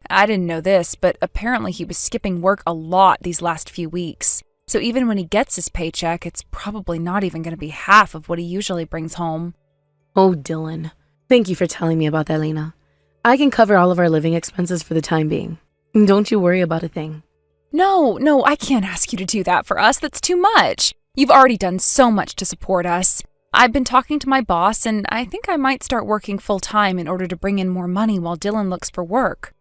[SPEAKER 2] I didn't know this, but apparently he was skipping work a lot these last few weeks. So even when he gets his paycheck, it's probably not even going to be half of what he usually brings home.
[SPEAKER 1] Oh, Dylan. Thank you for telling me about that, Lena. I can cover all of our living expenses for the time being. Don't you worry about a thing.
[SPEAKER 2] No, I can't ask you to do that for us. That's too much. You've already done so much to support us. I've been talking to my boss, and I think I might start working full-time in order to bring in more money while Dylan looks for work.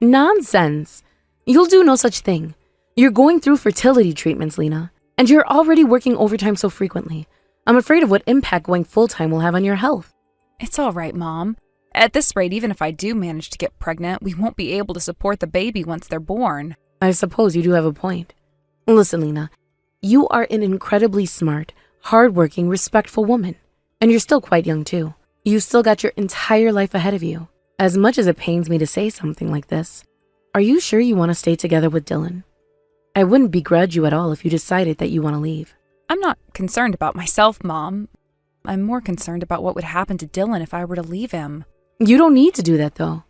[SPEAKER 1] Nonsense. You'll do no such thing. You're going through fertility treatments, Lena, and you're already working overtime so frequently. I'm afraid of what impact going full-time will have on your health.
[SPEAKER 2] It's all right, Mom. At this rate, even if I do manage to get pregnant, we won't be able to support the baby once they're born.
[SPEAKER 1] I suppose you do have a point. Listen, Lena, you are an incredibly smart, hardworking, respectful woman. And you're still quite young, too. You still got your entire life ahead of you. As much as it pains me to say something like this, are you sure you want to stay together with Dylan? I wouldn't begrudge you at all if you decided that you want to leave.
[SPEAKER 2] I'm not concerned about myself, Mom. I'm more concerned about what would happen to Dylan if I were to leave him.
[SPEAKER 1] You don't need to do that, though.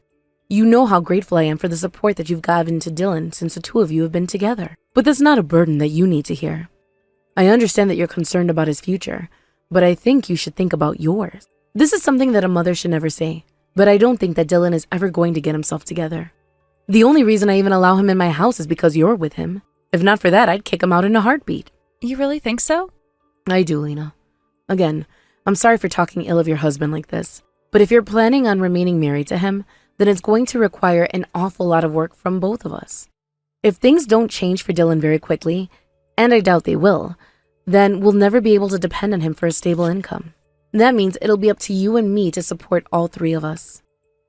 [SPEAKER 1] You know how grateful I am for the support that you've given to Dylan since the two of you have been together. But that's not a burden that you need to hear. I understand that you're concerned about his future, but I think you should think about yours. This is something that a mother should never say, but I don't think that Dylan is ever going to get himself together. The only reason I even allow him in my house is because you're with him. If not for that, I'd kick him out in a heartbeat.
[SPEAKER 2] You really think so?
[SPEAKER 1] I do, Lena. Again, I'm sorry for talking ill of your husband like this, but if you're planning on remaining married to him, then it's going to require an awful lot of work from both of us. If things don't change for Dylan very quickly, and I doubt they will, then we'll never be able to depend on him for a stable income. That means it'll be up to you and me to support all three of us.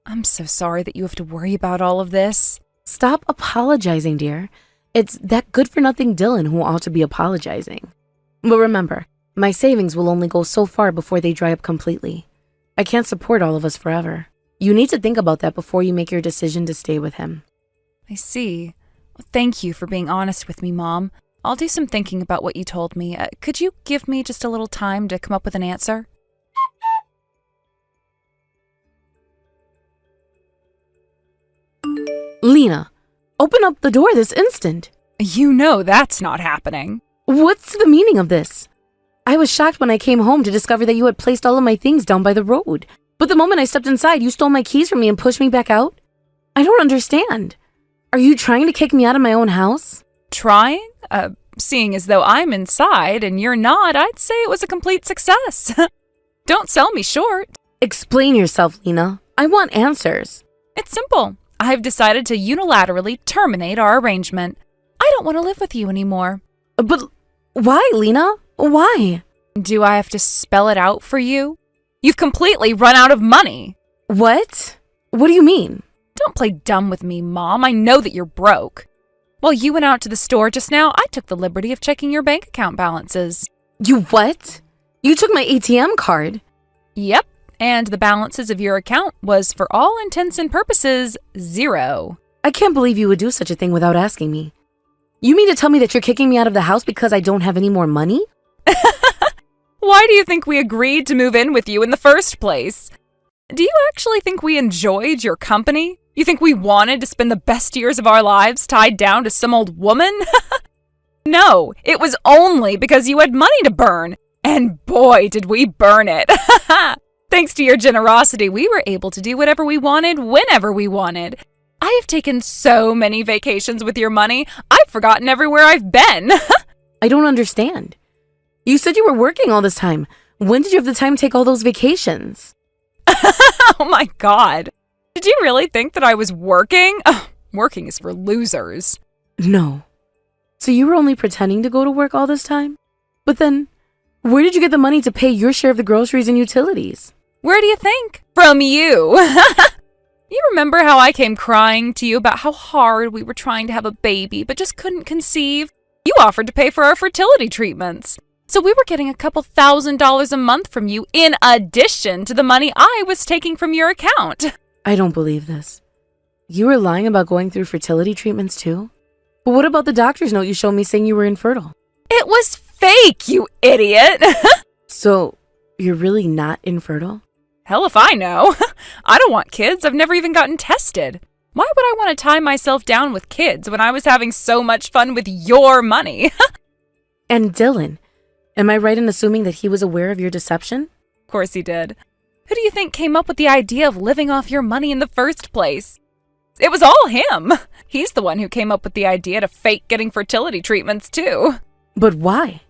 [SPEAKER 2] I'm so sorry that you have to worry about all of this.
[SPEAKER 1] Stop apologizing, dear. It's that good-for-nothing Dylan who ought to be apologizing. But remember, my savings will only go so far before they dry up completely. I can't support all of us forever. You need to think about that before you make your decision to stay with him.
[SPEAKER 2] I see. Well, thank you for being honest with me, Mom. I'll do some thinking about what you told me. Could you give me just a little time to come up with an answer?
[SPEAKER 1] Lena, open up the door this instant.
[SPEAKER 2] You know that's not happening.
[SPEAKER 1] What's the meaning of this? I was shocked when I came home to discover that you had placed all of my things down by the road. But the moment I stepped inside, you stole my keys from me and pushed me back out? I don't understand. Are you trying to kick me out of my own house?
[SPEAKER 2] Trying? Seeing as though I'm inside and you're not, I'd say it was a complete success. Don't sell me short.
[SPEAKER 1] Explain yourself, Lena. I want answers.
[SPEAKER 2] It's simple. I've decided to unilaterally terminate our arrangement. I don't want to live with you anymore.
[SPEAKER 1] But why, Lena? Why?
[SPEAKER 2] Do I have to spell it out for you? You've completely run out of money.
[SPEAKER 1] What? What do you mean?
[SPEAKER 2] Don't play dumb with me, Mom. I know that you're broke. While you went out to the store just now, I took the liberty of checking your bank account balances.
[SPEAKER 1] You what? You took my ATM card.
[SPEAKER 2] Yep, and the balances of your account was, for all intents and purposes, 0.
[SPEAKER 1] I can't believe you would do such a thing without asking me. You mean to tell me that you're kicking me out of the house because I don't have any more money?
[SPEAKER 2] Why do you think we agreed to move in with you in the first place? Do you actually think we enjoyed your company? You think we wanted to spend the best years of our lives tied down to some old woman? No, it was only because you had money to burn. And boy, did we burn it. Thanks to your generosity, we were able to do whatever we wanted, whenever we wanted. I have taken so many vacations with your money, I've forgotten everywhere I've been.
[SPEAKER 1] I don't understand. You said you were working all this time. When did you have the time to take all those vacations?
[SPEAKER 2] Oh my God. Did you really think that I was working? Working is for losers.
[SPEAKER 1] No. So you were only pretending to go to work all this time? But then, where did you get the money to pay your share of the groceries and utilities?
[SPEAKER 2] Where do you think? From you. You remember how I came crying to you about how hard we were trying to have a baby but just couldn't conceive? You offered to pay for our fertility treatments. So we were getting a couple $1,000s a month from you in addition to the money I was taking from your account.
[SPEAKER 1] I don't believe this. You were lying about going through fertility treatments too? But what about the doctor's note you showed me saying you were infertile?
[SPEAKER 2] It was fake, you idiot.
[SPEAKER 1] So, you're really not infertile?
[SPEAKER 2] Hell if I know. I don't want kids. I've never even gotten tested. Why would I want to tie myself down with kids when I was having so much fun with your money?
[SPEAKER 1] And Dylan, am I right in assuming that he was aware of your deception?
[SPEAKER 2] Of course he did. Who do you think came up with the idea of living off your money in the first place? It was all him. He's the one who came up with the idea to fake getting fertility treatments too.
[SPEAKER 1] But why?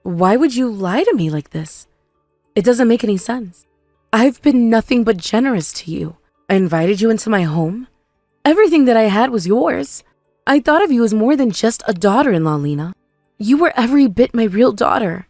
[SPEAKER 1] Why would you lie to me like this? It doesn't make any sense. I've been nothing but generous to you. I invited you into my home. Everything that I had was yours. I thought of you as more than just a daughter-in-law, Lena. You were every bit my real daughter.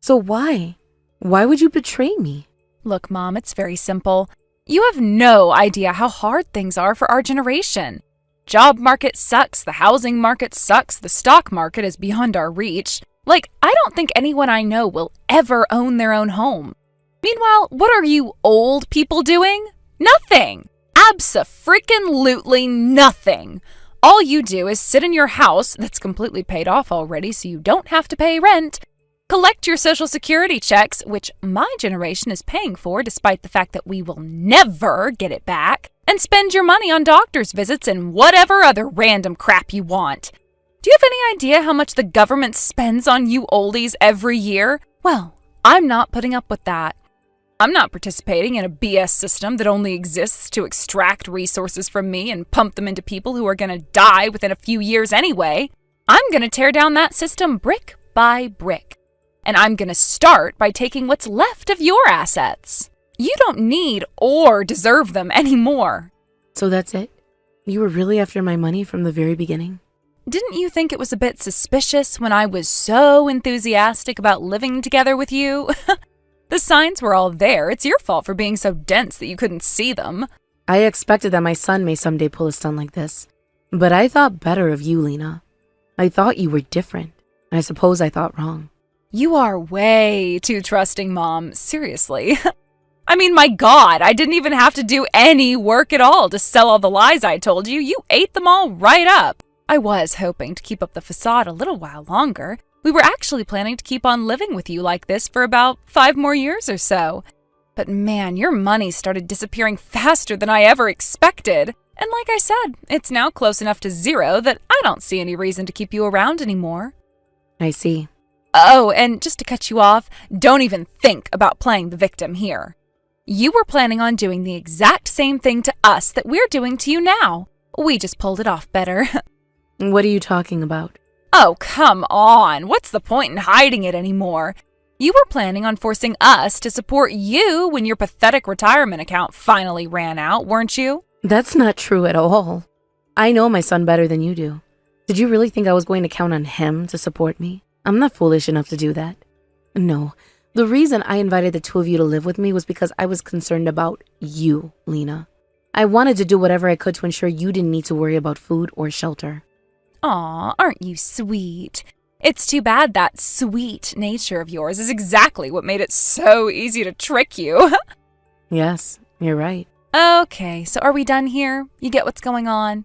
[SPEAKER 1] So why? Why would you betray me?
[SPEAKER 2] Look, Mom, it's very simple. You have no idea how hard things are for our generation. Job market sucks, the housing market sucks, the stock market is beyond our reach. I don't think anyone I know will ever own their own home. Meanwhile, what are you old people doing? Nothing. Abso-freaking-lutely nothing. All you do is sit in your house that's completely paid off already so you don't have to pay rent, collect your Social Security checks, which my generation is paying for despite the fact that we will never get it back, and spend your money on doctor's visits and whatever other random crap you want. Do you have any idea how much the government spends on you oldies every year? Well, I'm not putting up with that. I'm not participating in a BS system that only exists to extract resources from me and pump them into people who are going to die within a few years anyway. I'm going to tear down that system brick by brick. And I'm going to start by taking what's left of your assets. You don't need or deserve them anymore.
[SPEAKER 1] So that's it? You were really after my money from the very beginning?
[SPEAKER 2] Didn't you think it was a bit suspicious when I was so enthusiastic about living together with you? The signs were all there. It's your fault for being so dense that you couldn't see them.
[SPEAKER 1] I expected that my son may someday pull a stunt like this. But I thought better of you, Lena. I thought you were different. I suppose I thought wrong.
[SPEAKER 2] You are way too trusting, Mom. Seriously. I mean, my God, I didn't even have to do any work at all to sell all the lies I told you. You ate them all right up. I was hoping to keep up the facade a little while longer. We were actually planning to keep on living with you like this for about 5 more years or so. But man, your money started disappearing faster than I ever expected. And like I said, it's now close enough to 0 that I don't see any reason to keep you around anymore.
[SPEAKER 1] I see.
[SPEAKER 2] Oh, and just to cut you off, don't even think about playing the victim here. You were planning on doing the exact same thing to us that we're doing to you now. We just pulled it off better.
[SPEAKER 1] What are you talking about?
[SPEAKER 2] Oh, come on. What's the point in hiding it anymore? You were planning on forcing us to support you when your pathetic retirement account finally ran out, weren't you?
[SPEAKER 1] That's not true at all. I know my son better than you do. Did you really think I was going to count on him to support me? I'm not foolish enough to do that. No, the reason I invited the two of you to live with me was because I was concerned about you, Lena. I wanted to do whatever I could to ensure you didn't need to worry about food or shelter.
[SPEAKER 2] Aw, aren't you sweet? It's too bad that sweet nature of yours is exactly what made it so easy to trick you.
[SPEAKER 1] Yes, you're right.
[SPEAKER 2] Okay, so are we done here? You get what's going on?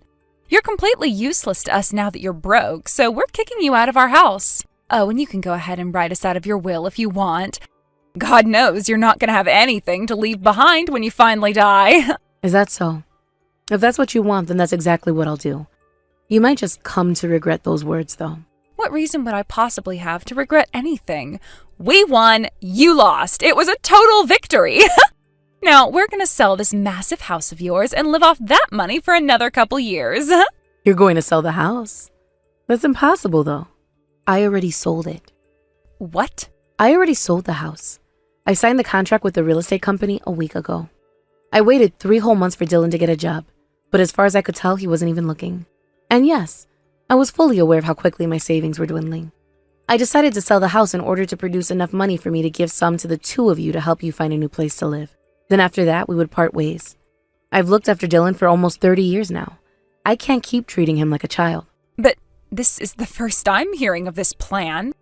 [SPEAKER 2] You're completely useless to us now that you're broke, so we're kicking you out of our house. Oh, and you can go ahead and write us out of your will if you want. God knows you're not going to have anything to leave behind when you finally die.
[SPEAKER 1] Is that so? If that's what you want, then that's exactly what I'll do. You might just come to regret those words, though.
[SPEAKER 2] What reason would I possibly have to regret anything? We won, you lost. It was a total victory. Now, we're going to sell this massive house of yours and live off that money for another couple years.
[SPEAKER 1] You're going to sell the house? That's impossible, though. I already sold it.
[SPEAKER 2] What?
[SPEAKER 1] I already sold the house. I signed the contract with the real estate company a week ago. I waited 3 whole months for Dylan to get a job, but as far as I could tell, he wasn't even looking. And yes, I was fully aware of how quickly my savings were dwindling. I decided to sell the house in order to produce enough money for me to give some to the two of you to help you find a new place to live. Then after that, we would part ways. I've looked after Dylan for almost 30 years now. I can't keep treating him like a child.
[SPEAKER 2] But this is the first I'm hearing of this plan.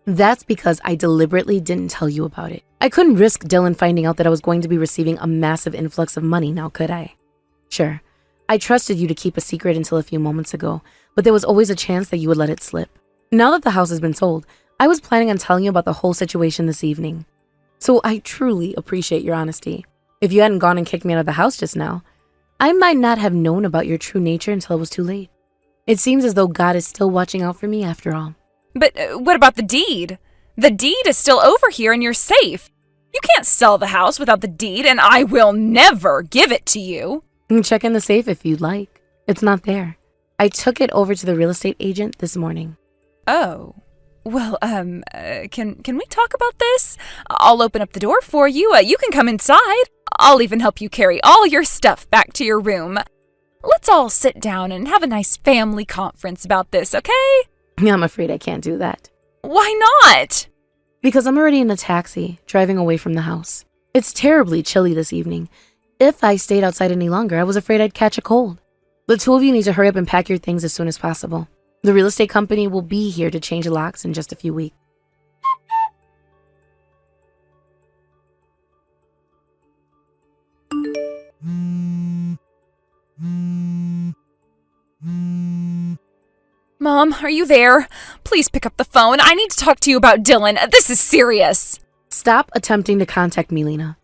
[SPEAKER 1] That's because I deliberately didn't tell you about it. I couldn't risk Dylan finding out that I was going to be receiving a massive influx of money now, could I? Sure, I trusted you to keep a secret until a few moments ago, but there was always a chance that you would let it slip. Now that the house has been sold, I was planning on telling you about the whole situation this evening. So I truly appreciate your honesty. If you hadn't gone and kicked me out of the house just now, I might not have known about your true nature until it was too late. It seems as though God is still watching out for me after all.
[SPEAKER 2] But what about the deed? The deed is still over here and you're safe. You can't sell the house without the deed, and I will never give it to you.
[SPEAKER 1] Check in the safe if you'd like. It's not there. I took it over to the real estate agent this morning.
[SPEAKER 2] Oh. Well, can we talk about this? I'll open up the door for you. You can come inside. I'll even help you carry all your stuff back to your room. Let's all sit down and have a nice family conference about this, okay?
[SPEAKER 1] I'm afraid I can't do that.
[SPEAKER 2] Why not?
[SPEAKER 1] Because I'm already in a taxi, driving away from the house. It's terribly chilly this evening. If I stayed outside any longer, I was afraid I'd catch a cold. The two of you need to hurry up and pack your things as soon as possible. The real estate company will be here to change the locks in just a few weeks.
[SPEAKER 2] Mom, are you there? Please pick up the phone. I need to talk to you about Dylan. This is serious.
[SPEAKER 1] Stop attempting to contact me, Lena.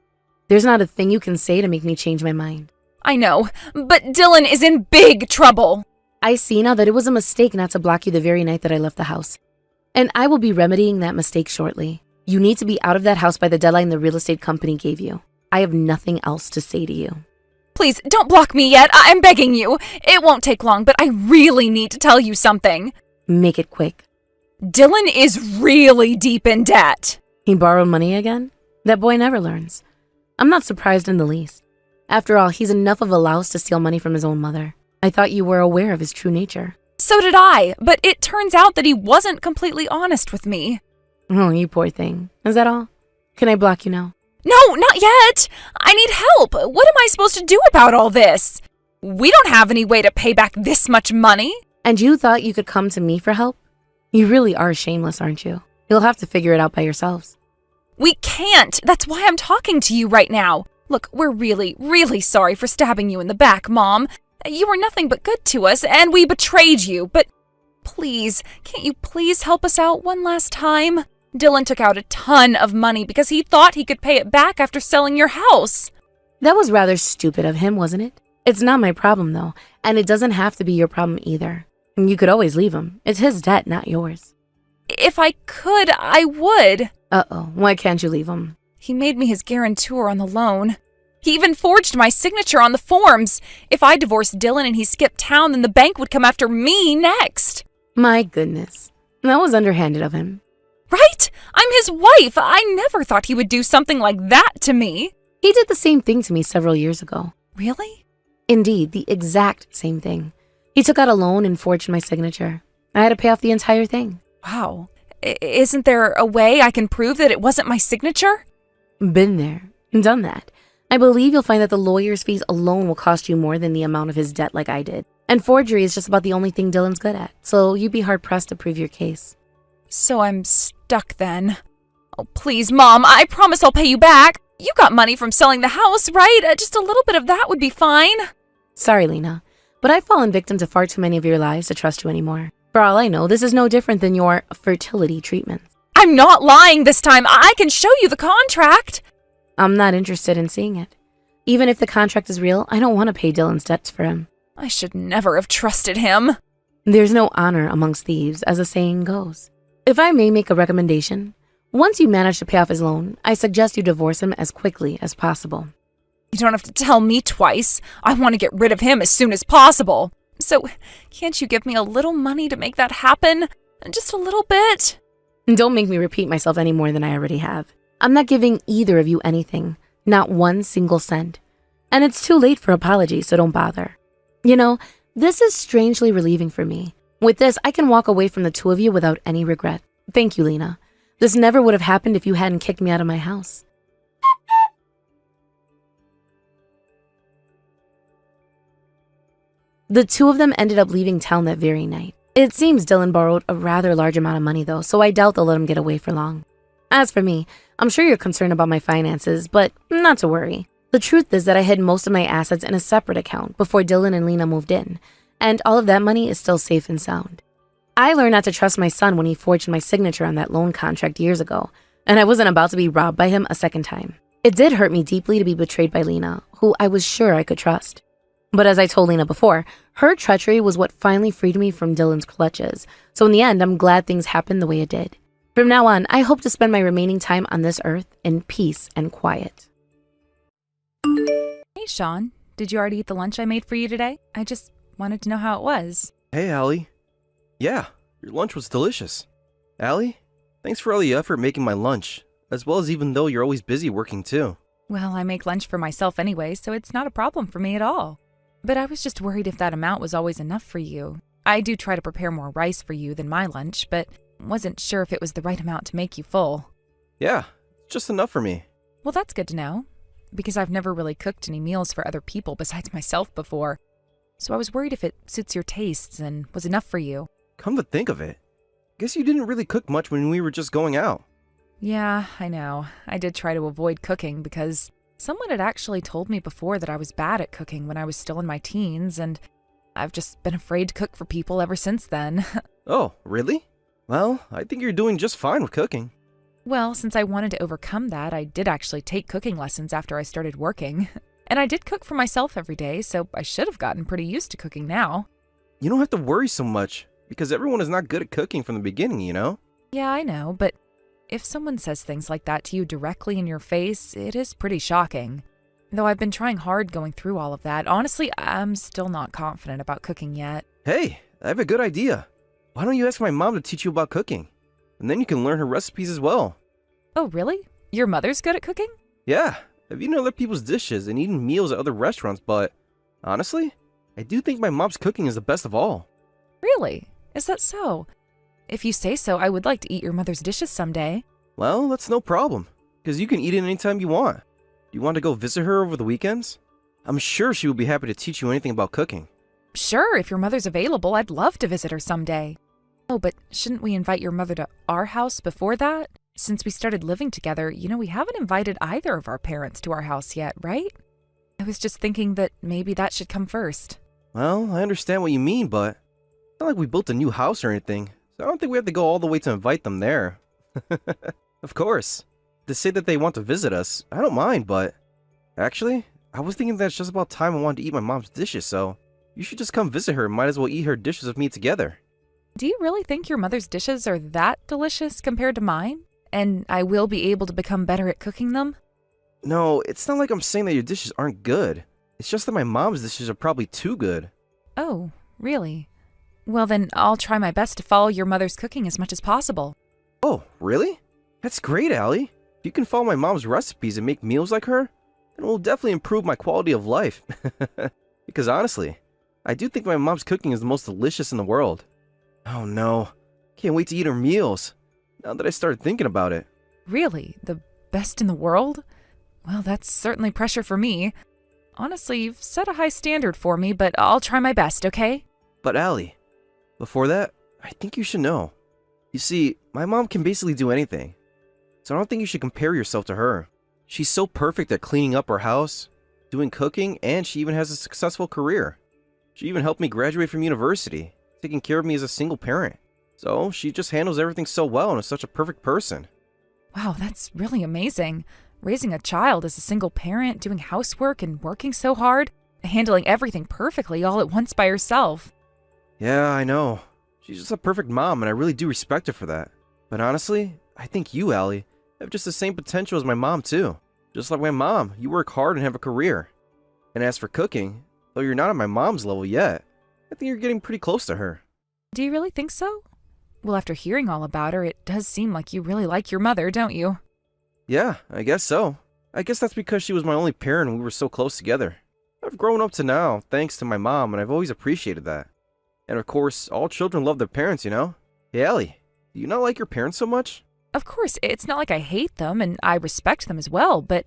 [SPEAKER 1] There's not a thing you can say to make me change my mind.
[SPEAKER 2] I know, but Dylan is in big trouble.
[SPEAKER 1] I see now that it was a mistake not to block you the very night that I left the house. And I will be remedying that mistake shortly. You need to be out of that house by the deadline the real estate company gave you. I have nothing else to say to you.
[SPEAKER 2] Please, don't block me yet. I'm begging you. It won't take long, but I really need to tell you something.
[SPEAKER 1] Make it quick.
[SPEAKER 2] Dylan is really deep in debt.
[SPEAKER 1] He borrowed money again? That boy never learns. I'm not surprised in the least. After all, he's enough of a louse to steal money from his own mother. I thought you were aware of his true nature.
[SPEAKER 2] So did I, but it turns out that he wasn't completely honest with me.
[SPEAKER 1] Oh, you poor thing. Is that all? Can I block you now?
[SPEAKER 2] No, not yet. I need help. What am I supposed to do about all this? We don't have any way to pay back this much money.
[SPEAKER 1] And you thought you could come to me for help? You really are shameless, aren't you? You'll have to figure it out by yourselves.
[SPEAKER 2] We can't. That's why I'm talking to you right now. Look, we're really, really sorry for stabbing you in the back, Mom. You were nothing but good to us, and we betrayed you. But please, can't you please help us out one last time? Dylan took out a ton of money because he thought he could pay it back after selling your house.
[SPEAKER 1] That was rather stupid of him, wasn't it? It's not my problem, though, and it doesn't have to be your problem either. You could always leave him. It's his debt, not yours.
[SPEAKER 2] If I could, I would.
[SPEAKER 1] Uh-oh, why can't you leave him?
[SPEAKER 2] He made me his guarantor on the loan. He even forged my signature on the forms. If I divorced Dylan and he skipped town, then the bank would come after me next.
[SPEAKER 1] My goodness, that was underhanded of him.
[SPEAKER 2] Right? I'm his wife. I never thought he would do something like that to me.
[SPEAKER 1] He did the same thing to me several years ago.
[SPEAKER 2] Really?
[SPEAKER 1] Indeed, the exact same thing. He took out a loan and forged my signature. I had to pay off the entire thing.
[SPEAKER 2] Wow. Isn't there a way I can prove that it wasn't my signature?
[SPEAKER 1] Been there, done that. I believe you'll find that the lawyer's fees alone will cost you more than the amount of his debt like I did. And forgery is just about the only thing Dylan's good at, so you'd be hard-pressed to prove your case.
[SPEAKER 2] So I'm stuck then. Oh, please, Mom, I promise I'll pay you back. You got money from selling the house, right? Just a little bit of that would be fine.
[SPEAKER 1] Sorry, Lena, but I've fallen victim to far too many of your lies to trust you anymore. For all I know, this is no different than your fertility treatments.
[SPEAKER 2] I'm not lying this time. I can show you the contract.
[SPEAKER 1] I'm not interested in seeing it. Even if the contract is real, I don't want to pay Dylan's debts for him.
[SPEAKER 2] I should never have trusted him.
[SPEAKER 1] There's no honor amongst thieves, as the saying goes. If I may make a recommendation, once you manage to pay off his loan, I suggest you divorce him as quickly as possible.
[SPEAKER 2] You don't have to tell me twice. I want to get rid of him as soon as possible. So, can't you give me a little money to make that happen? Just a little bit?
[SPEAKER 1] Don't make me repeat myself any more than I already have. I'm not giving either of you anything, not one single cent. And it's too late for apologies, so don't bother. You know, this is strangely relieving for me. With this, I can walk away from the two of you without any regret. Thank you, Lena. This never would have happened if you hadn't kicked me out of my house. The two of them ended up leaving town that very night. It seems Dylan borrowed a rather large amount of money though, so I doubt they'll let him get away for long. As for me, I'm sure you're concerned about my finances, but not to worry. The truth is that I hid most of my assets in a separate account before Dylan and Lena moved in, and all of that money is still safe and sound. I learned not to trust my son when he forged my signature on that loan contract years ago, and I wasn't about to be robbed by him a second time. It did hurt me deeply to be betrayed by Lena, who I was sure I could trust. But as I told Lena before, her treachery was what finally freed me from Dylan's clutches, so in the end, I'm glad things happened the way it did. From now on, I hope to spend my remaining time on this earth in peace and quiet.
[SPEAKER 2] Hey, Sean. Did you already eat the lunch I made for you today? I just wanted to know how it was.
[SPEAKER 3] Hey, Allie. Yeah, your lunch was delicious. Allie, thanks for all the effort making my lunch, as well as even though you're always busy working too.
[SPEAKER 2] Well, I make lunch for myself anyway, so it's not a problem for me at all. But I was just worried if that amount was always enough for you. I do try to prepare more rice for you than my lunch, but wasn't sure if it was the right amount to make you full.
[SPEAKER 3] Yeah, it's just enough for me.
[SPEAKER 2] Well, that's good to know, because I've never really cooked any meals for other people besides myself before. So I was worried if it suits your tastes and was enough for you.
[SPEAKER 3] Come to think of it, guess you didn't really cook much when we were just going out.
[SPEAKER 2] Yeah, I know. I did try to avoid cooking because someone had actually told me before that I was bad at cooking when I was still in my teens, and I've just been afraid to cook for people ever since then.
[SPEAKER 3] Oh, really? Well, I think you're doing just fine with cooking.
[SPEAKER 2] Well, since I wanted to overcome that, I did actually take cooking lessons after I started working. And I did cook for myself every day, so I should have gotten pretty used to cooking now.
[SPEAKER 3] You don't have to worry so much, because everyone is not good at cooking from the beginning, you know?
[SPEAKER 2] Yeah, I know, but if someone says things like that to you directly in your face, it is pretty shocking. Though I've been trying hard going through all of that, honestly, I'm still not confident about cooking yet.
[SPEAKER 3] Hey, I have a good idea. Why don't you ask my mom to teach you about cooking? And then you can learn her recipes as well.
[SPEAKER 2] Oh, really? Your mother's good at cooking?
[SPEAKER 3] Yeah, I've eaten other people's dishes and eaten meals at other restaurants, but honestly, I do think my mom's cooking is the best of all.
[SPEAKER 2] Really? Is that so? If you say so, I would like to eat your mother's dishes someday.
[SPEAKER 3] Well, that's no problem, because you can eat it anytime you want. Do you want to go visit her over the weekends? I'm sure she would be happy to teach you anything about cooking.
[SPEAKER 2] Sure, if your mother's available, I'd love to visit her someday. Oh, but shouldn't we invite your mother to our house before that? Since we started living together, we haven't invited either of our parents to our house yet, right? I was just thinking that maybe that should come first.
[SPEAKER 3] Well, I understand what you mean, but it's not like we built a new house or anything, so I don't think we have to go all the way to invite them there. Of course. To say that they want to visit us, I don't mind, but actually, I was thinking that it's just about time I wanted to eat my mom's dishes, so you should just come visit her and might as well eat her dishes with me together.
[SPEAKER 2] Do you really think your mother's dishes are that delicious compared to mine? And I will be able to become better at cooking them?
[SPEAKER 3] No, it's not like I'm saying that your dishes aren't good. It's just that my mom's dishes are probably too good.
[SPEAKER 2] Oh, really? Well then, I'll try my best to follow your mother's cooking as much as possible.
[SPEAKER 3] Oh, really? That's great, Allie. If you can follow my mom's recipes and make meals like her, then it will definitely improve my quality of life. Because honestly, I do think my mom's cooking is the most delicious in the world. Oh no, can't wait to eat her meals, now that I started thinking about it.
[SPEAKER 2] Really? The best in the world? Well, that's certainly pressure for me. Honestly, you've set a high standard for me, but I'll try my best, okay?
[SPEAKER 3] But Allie, before that, I think you should know. You see, my mom can basically do anything, so I don't think you should compare yourself to her. She's so perfect at cleaning up our house, doing cooking, and she even has a successful career. She even helped me graduate from university, taking care of me as a single parent. So she just handles everything so well and is such a perfect person.
[SPEAKER 2] Wow, that's really amazing. Raising a child as a single parent, doing housework and working so hard, handling everything perfectly all at once by herself.
[SPEAKER 3] Yeah, I know. She's just a perfect mom, and I really do respect her for that. But honestly, I think you, Allie, have just the same potential as my mom, too. Just like my mom, you work hard and have a career. And as for cooking, though you're not at my mom's level yet, I think you're getting pretty close to her.
[SPEAKER 2] Do you really think so? Well, after hearing all about her, it does seem like you really like your mother, don't you?
[SPEAKER 3] Yeah, I guess so. I guess that's because she was my only parent and we were so close together. I've grown up to now, thanks to my mom, and I've always appreciated that. And of course, all children love their parents, you know? Hey, Allie, do you not like your parents so much?
[SPEAKER 2] Of course, it's not like I hate them, and I respect them as well, but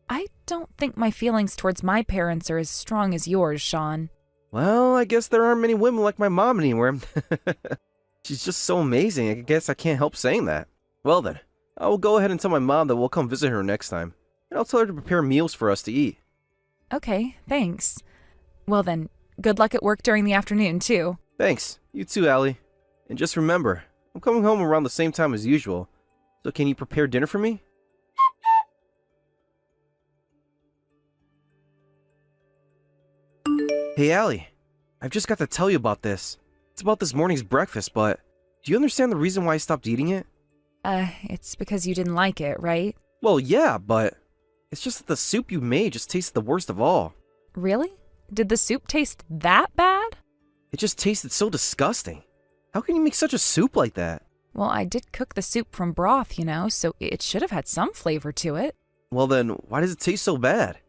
[SPEAKER 2] I don't think my feelings towards my parents are as strong as yours, Sean.
[SPEAKER 3] Well, I guess there aren't many women like my mom anywhere. She's just so amazing, I guess I can't help saying that. Well then, I will go ahead and tell my mom that we'll come visit her next time. And I'll tell her to prepare meals for us to eat.
[SPEAKER 2] Okay, thanks. Well then, good luck at work during the afternoon, too.
[SPEAKER 3] Thanks. You too, Allie. And just remember, I'm coming home around the same time as usual. So can you prepare dinner for me? Hey, Allie. I've just got to tell you about this. It's about this morning's breakfast, but do you understand the reason why I stopped eating it?
[SPEAKER 2] It's because you didn't like it, right?
[SPEAKER 3] Well, yeah, but it's just that the soup you made just tasted the worst of all.
[SPEAKER 2] Really? Did the soup taste that bad?
[SPEAKER 3] It just tasted so disgusting. How can you make such a soup like that?
[SPEAKER 2] Well, I did cook the soup from broth, you know, so it should have had some flavor to it.
[SPEAKER 3] Well then, why does it taste so bad?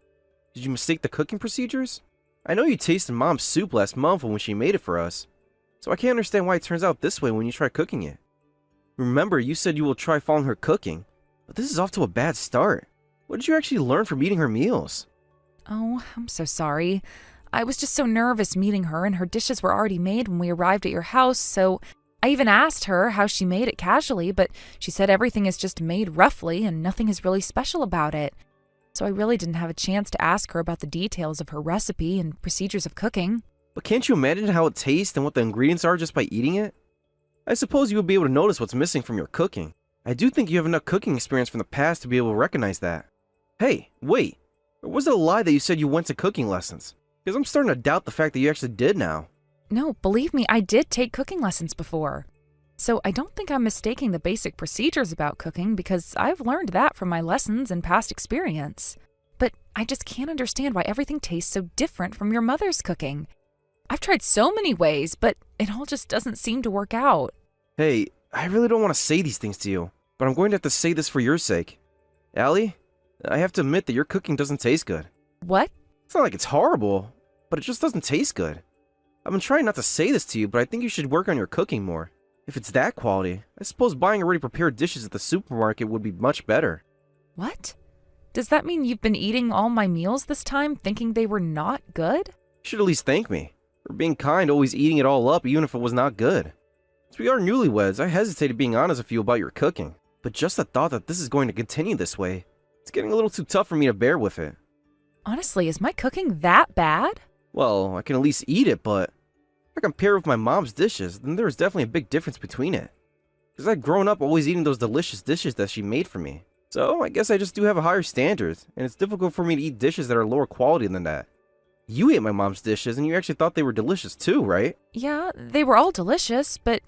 [SPEAKER 3] Did you mistake the cooking procedures? I know you tasted Mom's soup last month when she made it for us, so I can't understand why it turns out this way when you try cooking it. Remember, you said you will try following her cooking, but this is off to a bad start. What did you actually learn from eating her meals?
[SPEAKER 2] Oh, I'm so sorry. I was just so nervous meeting her, and her dishes were already made when we arrived at your house, so I even asked her how she made it casually, but she said everything is just made roughly and nothing is really special about it. So I really didn't have a chance to ask her about the details of her recipe and procedures of cooking.
[SPEAKER 3] But can't you imagine how it tastes and what the ingredients are just by eating it? I suppose you would be able to notice what's missing from your cooking. I do think you have enough cooking experience from the past to be able to recognize that. Hey, wait, or was it a lie that you said you went to cooking lessons? Because I'm starting to doubt the fact that you actually did now.
[SPEAKER 2] No, believe me, I did take cooking lessons before. So I don't think I'm mistaking the basic procedures about cooking because I've learned that from my lessons and past experience. But I just can't understand why everything tastes so different from your mother's cooking. I've tried so many ways, but it all just doesn't seem to work out.
[SPEAKER 3] Hey, I really don't want to say these things to you, but I'm going to have to say this for your sake. Allie, I have to admit that your cooking doesn't taste good.
[SPEAKER 2] What?
[SPEAKER 3] It's not like it's horrible, but it just doesn't taste good. I've been trying not to say this to you, but I think you should work on your cooking more. If it's that quality, I suppose buying already prepared dishes at the supermarket would be much better.
[SPEAKER 2] What? Does that mean you've been eating all my meals this time thinking they were not good?
[SPEAKER 3] You should at least thank me for being kind, always eating it all up even if it was not good. As we are newlyweds, I hesitated being honest with you about your cooking, but just the thought that this is going to continue this way, it's getting a little too tough for me to bear with it.
[SPEAKER 2] Honestly, is my cooking that bad?
[SPEAKER 3] Well, I can at least eat it, but if I compare it with my mom's dishes, then there's definitely a big difference between it. Because I've grown up always eating those delicious dishes that she made for me. So I guess I just do have a higher standard, and it's difficult for me to eat dishes that are lower quality than that. You ate my mom's dishes and you actually thought they were delicious too, right?
[SPEAKER 2] Yeah, they were all delicious, but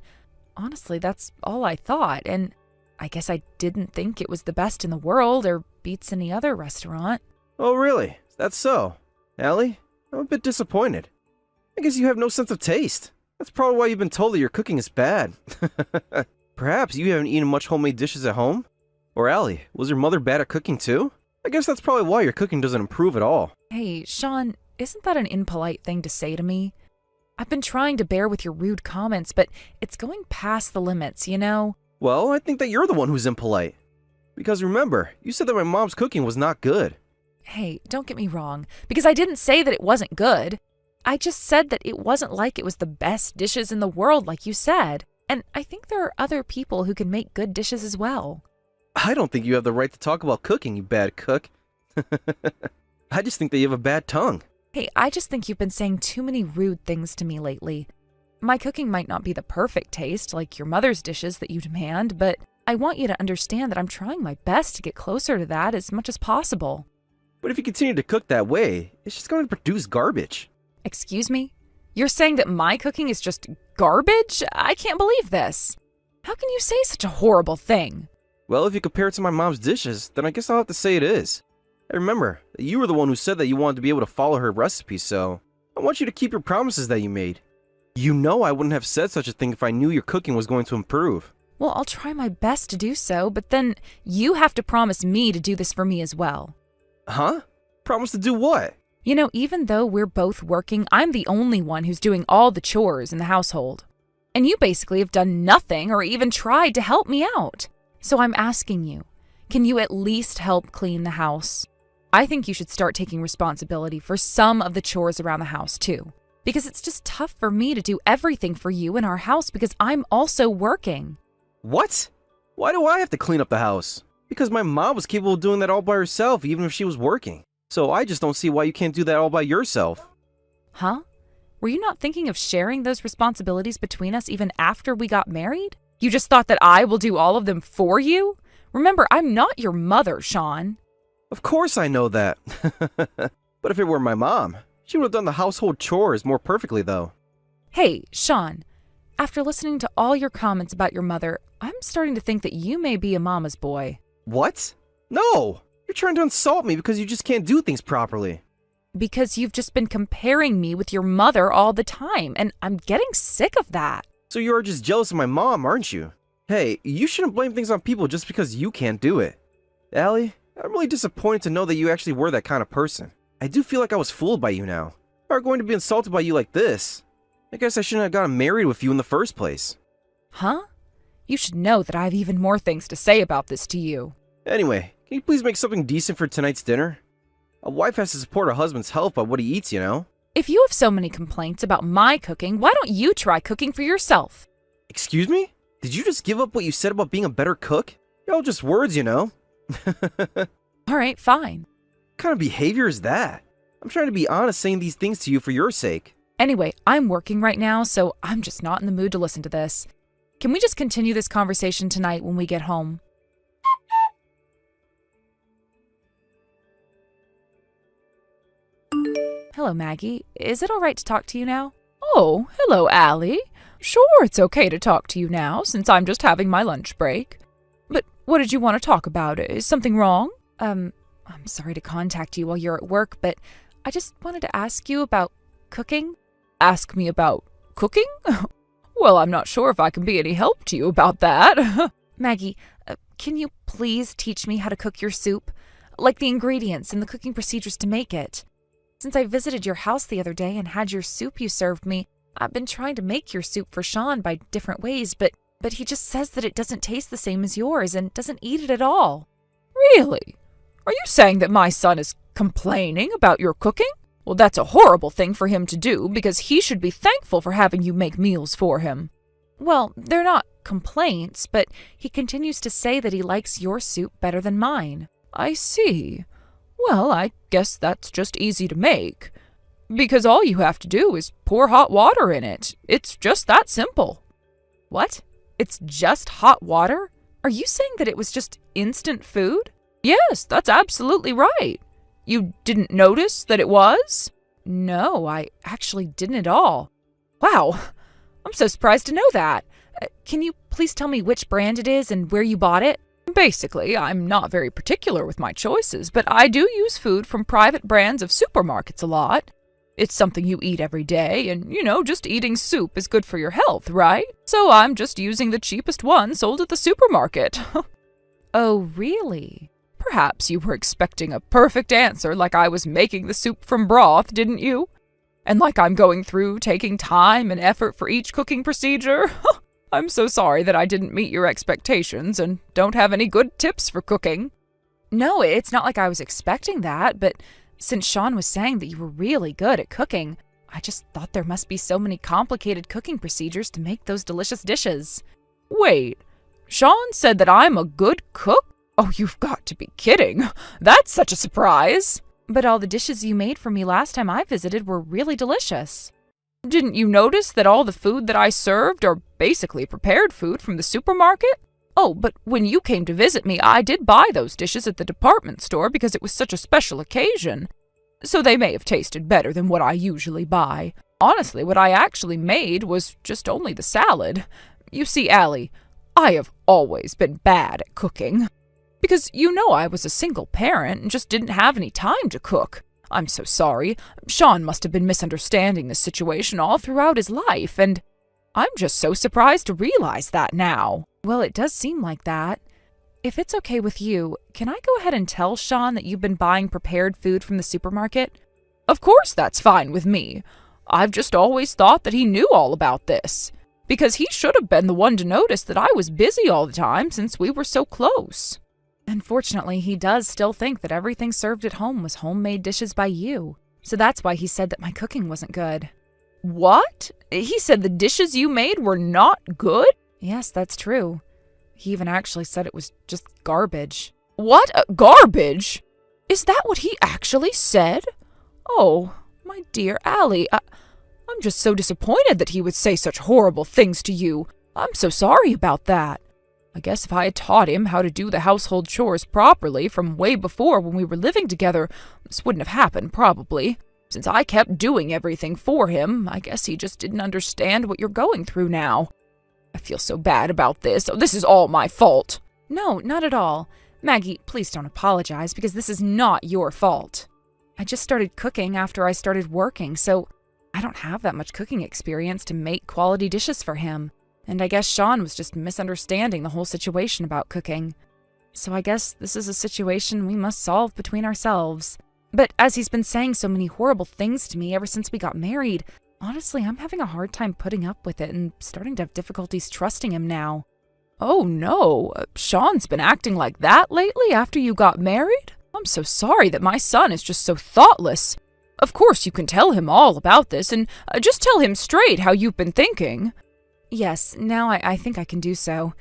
[SPEAKER 2] honestly, that's all I thought, and I guess I didn't think it was the best in the world or beats any other restaurant.
[SPEAKER 3] Oh, really? That's so. Allie, I'm a bit disappointed. I guess you have no sense of taste. That's probably why you've been told that your cooking is bad. Perhaps you haven't eaten much homemade dishes at home? Or Allie, was your mother bad at cooking too? I guess that's probably why your cooking doesn't improve at all.
[SPEAKER 2] Hey, Sean, isn't that an impolite thing to say to me? I've been trying to bear with your rude comments, but it's going past the limits, you know?
[SPEAKER 3] Well, I think that you're the one who's impolite. Because remember, you said that my mom's cooking was not good.
[SPEAKER 2] Hey, don't get me wrong, because I didn't say that it wasn't good. I just said that it wasn't like it was the best dishes in the world, like you said. And I think there are other people who can make good dishes as well.
[SPEAKER 3] I don't think you have the right to talk about cooking, you bad cook. I just think that you have a bad tongue.
[SPEAKER 2] Hey, I just think you've been saying too many rude things to me lately. My cooking might not be the perfect taste, like your mother's dishes that you demand, but I want you to understand that I'm trying my best to get closer to that as much as possible.
[SPEAKER 3] But if you continue to cook that way, it's just going to produce garbage.
[SPEAKER 2] Excuse me? You're saying that my cooking is just garbage? I can't believe this. How can you say such a horrible thing?
[SPEAKER 3] Well, if you compare it to my mom's dishes, then I guess I'll have to say it is. And remember, that you were the one who said that you wanted to be able to follow her recipe, so I want you to keep your promises that you made. You know I wouldn't have said such a thing if I knew your cooking was going to improve.
[SPEAKER 2] Well, I'll try my best to do so, but then you have to promise me to do this for me as well.
[SPEAKER 3] Huh? Promise to do what?
[SPEAKER 2] You know, even though we're both working, I'm the only one who's doing all the chores in the household. And you basically have done nothing or even tried to help me out. So I'm asking you, can you at least help clean the house? I think you should start taking responsibility for some of the chores around the house too. Because it's just tough for me to do everything for you in our house because I'm also working.
[SPEAKER 3] What? Why do I have to clean up the house? Because my mom was capable of doing that all by herself even if she was working. So I just don't see why you can't do that all by yourself.
[SPEAKER 2] Huh? Were you not thinking of sharing those responsibilities between us even after we got married? You just thought that I will do all of them for you? Remember, I'm not your mother, Sean.
[SPEAKER 3] Of course I know that. But if it were my mom, she would have done the household chores more perfectly though.
[SPEAKER 2] Hey, Sean, after listening to all your comments about your mother, I'm starting to think that you may be a mama's boy.
[SPEAKER 3] What? No! You're trying to insult me because you just can't do things properly.
[SPEAKER 2] Because you've just been comparing me with your mother all the time, and I'm getting sick of that.
[SPEAKER 3] So you are just jealous of my mom, aren't you? Hey, you shouldn't blame things on people just because you can't do it. Allie, I'm really disappointed to know that you actually were that kind of person. I do feel like I was fooled by you now. If I were going to be insulted by you like this, I guess I shouldn't have gotten married with you in the first place.
[SPEAKER 2] Huh? You should know that I have even more things to say about this to you.
[SPEAKER 3] Anyway, can you please make something decent for tonight's dinner? A wife has to support her husband's health by what he eats, you know?
[SPEAKER 2] If you have so many complaints about my cooking, why don't you try cooking for yourself?
[SPEAKER 3] Excuse me? Did you just give up what you said about being a better cook? You're all just words, you know?
[SPEAKER 2] All right, fine.
[SPEAKER 3] What kind of behavior is that? I'm trying to be honest saying these things to you for your sake.
[SPEAKER 2] Anyway, I'm working right now, so I'm just not in the mood to listen to this. Can we just continue this conversation tonight when we get home? Hello, Maggie. Is it all right to talk to you now? Oh, hello, Allie. Sure, it's okay to talk to you now, since I'm just having my lunch break. But what did you want to talk about? Is something wrong? I'm sorry to contact you while you're at work, but I just wanted to ask you about cooking. Ask me about cooking? Well, I'm not sure if I can be any help to you about that. Maggie, can you please teach me how to cook your soup? Like the ingredients and the cooking procedures to make it. Since I visited your house the other day and had your soup you served me, I've been trying to make your soup for Sean by different ways, but he just says that it doesn't taste the same as yours and doesn't eat it at all. Really? Are you saying that my son is complaining about your cooking? Well, that's a horrible thing for him to do because he should be thankful for having you make meals for him. Well, they're not complaints, but he continues to say that he likes your soup better than mine. I see. Well, I guess that's just easy to make. Because all you have to do is pour hot water in it. It's just that simple. What? It's just hot water? Are you saying that it was just instant food? Yes, that's absolutely right. You didn't notice that it was?
[SPEAKER 4] No, I actually didn't at all. Wow, I'm so surprised to know that. Can you please tell me which brand it is and where you bought it? Basically, I'm not very particular with my choices, but I do use food from private brands of supermarkets a lot. It's something you eat every day, and, just eating soup is good for your health, right? So I'm just using the cheapest one sold at the supermarket. Oh, really? Perhaps you were expecting a perfect answer like I was making the soup from broth, didn't you? And like I'm going through taking time and effort for each cooking procedure? I'm so sorry that I didn't meet your expectations and don't have any good tips for cooking. No, it's not like I was expecting that, but since Sean was saying that you were really good at cooking, I just thought there must be so many complicated cooking procedures to make those delicious dishes. Wait, Sean said that I'm a good cook? Oh, you've got to be kidding. That's such a surprise. But all the dishes you made for me last time I visited were really delicious. Didn't you notice that all the food that I served are basically prepared food from the supermarket? Oh, but when you came to visit me, I did buy those dishes at the department store because it was such a special occasion. So they may have tasted better than what I usually buy. Honestly, what I actually made was just only the salad. You see, Allie, I have always been bad at cooking. Because I was a single parent and just didn't have any time to cook. I'm so sorry. Sean must have been misunderstanding this situation all throughout his life, and I'm just so surprised to realize that now. Well, it does seem like that. If it's okay with you, can I go ahead and tell Sean that you've been buying prepared food from the supermarket? Of course that's fine with me. I've just always thought that he knew all about this, because he should have been the one to notice that I was busy all the time since we were so close. Unfortunately, he does still think that everything served at home was homemade dishes by you. So that's why he said that my cooking wasn't good. What? He said the dishes you made were not good? Yes, that's true. He even actually said it was just garbage. What? Garbage? Is that what he actually said? Oh, my dear Allie, I'm just so disappointed that he would say such horrible things to you. I'm so sorry about that. I guess if I had taught him how to do the household chores properly from way before when we were living together, this wouldn't have happened, probably. Since I kept doing everything for him, I guess he just didn't understand what you're going through now. I feel so bad about this. Oh, this is all my fault. No, not at all. Maggie, please don't apologize, because this is not your fault. I just started cooking after I started working, so I don't have that much cooking experience to make quality dishes for him. And I guess Sean was just misunderstanding the whole situation about cooking. So I guess this is a situation we must solve between ourselves. But as he's been saying so many horrible things to me ever since we got married, honestly, I'm having a hard time putting up with it and starting to have difficulties trusting him now. Oh no, Sean's been acting like that lately after you got married? I'm so sorry that my son is just so thoughtless. Of course you can tell him all about this and just tell him straight how you've been thinking. Yes, now I think I can do so.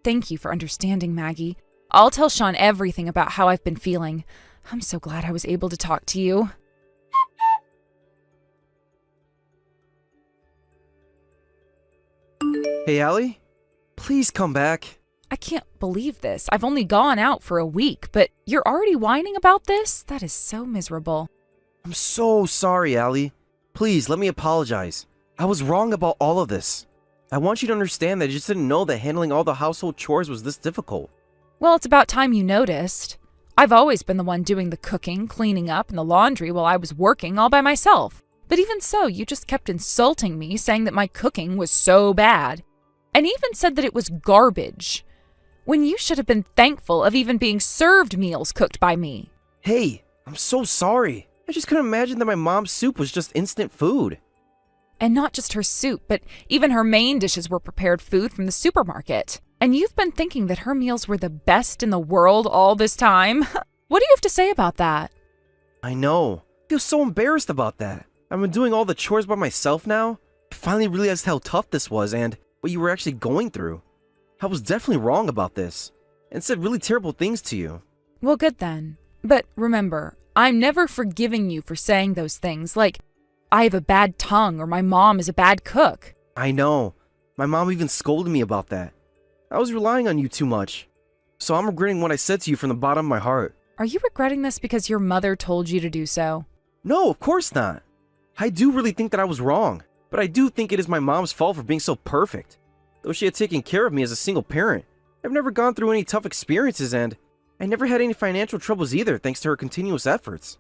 [SPEAKER 4] Thank you for understanding, Maggie. I'll tell Sean everything about how I've been feeling. I'm so glad I was able to talk to you.
[SPEAKER 3] Hey, Allie? Please come back.
[SPEAKER 4] I can't believe this. I've only gone out for a week, but you're already whining about this? That is so miserable.
[SPEAKER 3] I'm so sorry, Allie. Please, let me apologize. I was wrong about all of this. I want you to understand that I just didn't know that handling all the household chores was this difficult.
[SPEAKER 4] Well, it's about time you noticed. I've always been the one doing the cooking, cleaning up, and the laundry while I was working all by myself. But even so, you just kept insulting me, saying that my cooking was so bad. And even said that it was garbage. When you should have been thankful of even being served meals cooked by me.
[SPEAKER 3] Hey, I'm so sorry. I just couldn't imagine that my mom's soup was just instant food.
[SPEAKER 4] And not just her soup, but even her main dishes were prepared food from the supermarket. And you've been thinking that her meals were the best in the world all this time? What do you have to say about that?
[SPEAKER 3] I know. I feel so embarrassed about that. I've been doing all the chores by myself now. I finally realized how tough this was and what you were actually going through. I was definitely wrong about this and said really terrible things to you.
[SPEAKER 4] Well, good then. But remember, I'm never forgiving you for saying those things, like I have a bad tongue or my mom is a bad cook.
[SPEAKER 3] I know. My mom even scolded me about that. I was relying on you too much. So I'm regretting what I said to you from the bottom of my heart.
[SPEAKER 4] Are you regretting this because your mother told you to do so?
[SPEAKER 3] No, of course not. I do really think that I was wrong, but I do think it is my mom's fault for being so perfect. Though she had taken care of me as a single parent, I've never gone through any tough experiences, and I never had any financial troubles either thanks to her continuous efforts.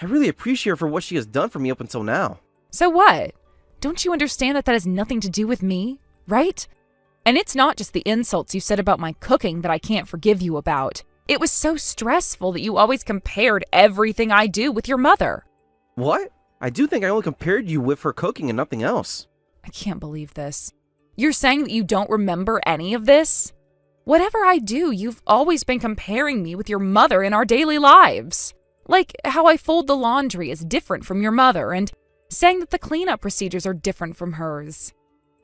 [SPEAKER 3] I really appreciate her for what she has done for me up until now.
[SPEAKER 4] So what? Don't you understand that has nothing to do with me, right? And it's not just the insults you said about my cooking that I can't forgive you about. It was so stressful that you always compared everything I do with your mother.
[SPEAKER 3] What? I do think I only compared you with her cooking and nothing else.
[SPEAKER 4] I can't believe this. You're saying that you don't remember any of this? Whatever I do, you've always been comparing me with your mother in our daily lives. Like how I fold the laundry is different from your mother, and saying that the cleanup procedures are different from hers.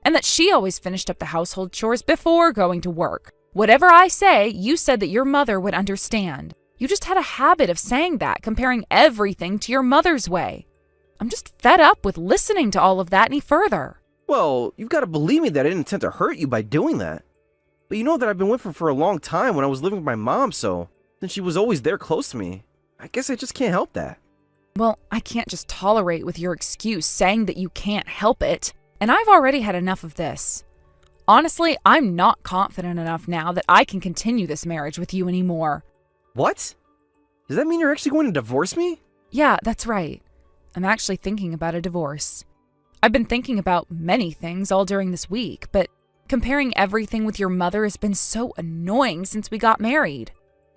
[SPEAKER 4] And that she always finished up the household chores before going to work. Whatever I say, you said that your mother would understand. You just had a habit of saying that, comparing everything to your mother's way. I'm just fed up with listening to all of that any further.
[SPEAKER 3] Well, you've got to believe me that I didn't intend to hurt you by doing that. But you know that I've been with her for a long time when I was living with my mom, so since she was always there close to me, I guess I just can't help that.
[SPEAKER 4] Well, I can't just tolerate with your excuse saying that you can't help it. And I've already had enough of this. Honestly, I'm not confident enough now that I can continue this marriage with you anymore.
[SPEAKER 3] What? Does that mean you're actually going to divorce me?
[SPEAKER 4] Yeah, that's right. I'm actually thinking about a divorce. I've been thinking about many things all during this week, but comparing everything with your mother has been so annoying since we got married.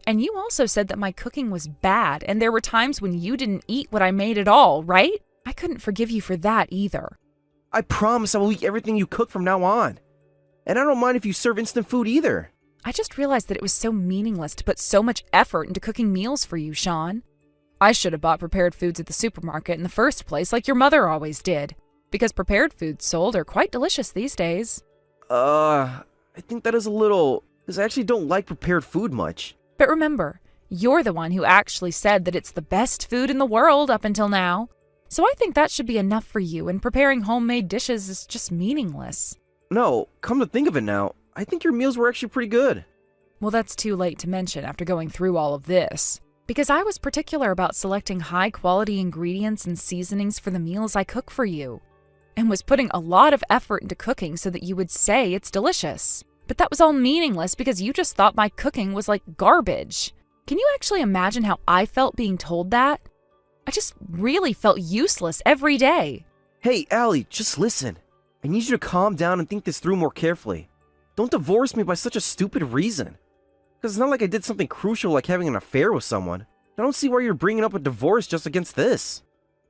[SPEAKER 4] And you also said that my cooking was bad, and there were times when you didn't eat what I made at all, right? I couldn't forgive you for that either.
[SPEAKER 3] I promise I will eat everything you cook from now on. And I don't mind if you serve instant food either.
[SPEAKER 4] I just realized that it was so meaningless to put so much effort into cooking meals for you, Sean. I should have bought prepared foods at the supermarket in the first place like your mother always did, because prepared foods sold are quite delicious these days.
[SPEAKER 3] I think that is a little, because I actually don't like prepared food much.
[SPEAKER 4] But remember, you're the one who actually said that it's the best food in the world up until now. So I think that should be enough for you, and preparing homemade dishes is just meaningless.
[SPEAKER 3] No, come to think of it now, I think your meals were actually pretty good.
[SPEAKER 4] Well, that's too late to mention after going through all of this. Because I was particular about selecting high-quality ingredients and seasonings for the meals I cook for you, and was putting a lot of effort into cooking so that you would say it's delicious. But that was all meaningless because you just thought my cooking was like garbage. Can you actually imagine how I felt being told that? I just really felt useless every day.
[SPEAKER 3] Hey, Allie, just listen. I need you to calm down and think this through more carefully. Don't divorce me by such a stupid reason. Because it's not like I did something crucial like having an affair with someone. I don't see why you're bringing up a divorce just against this.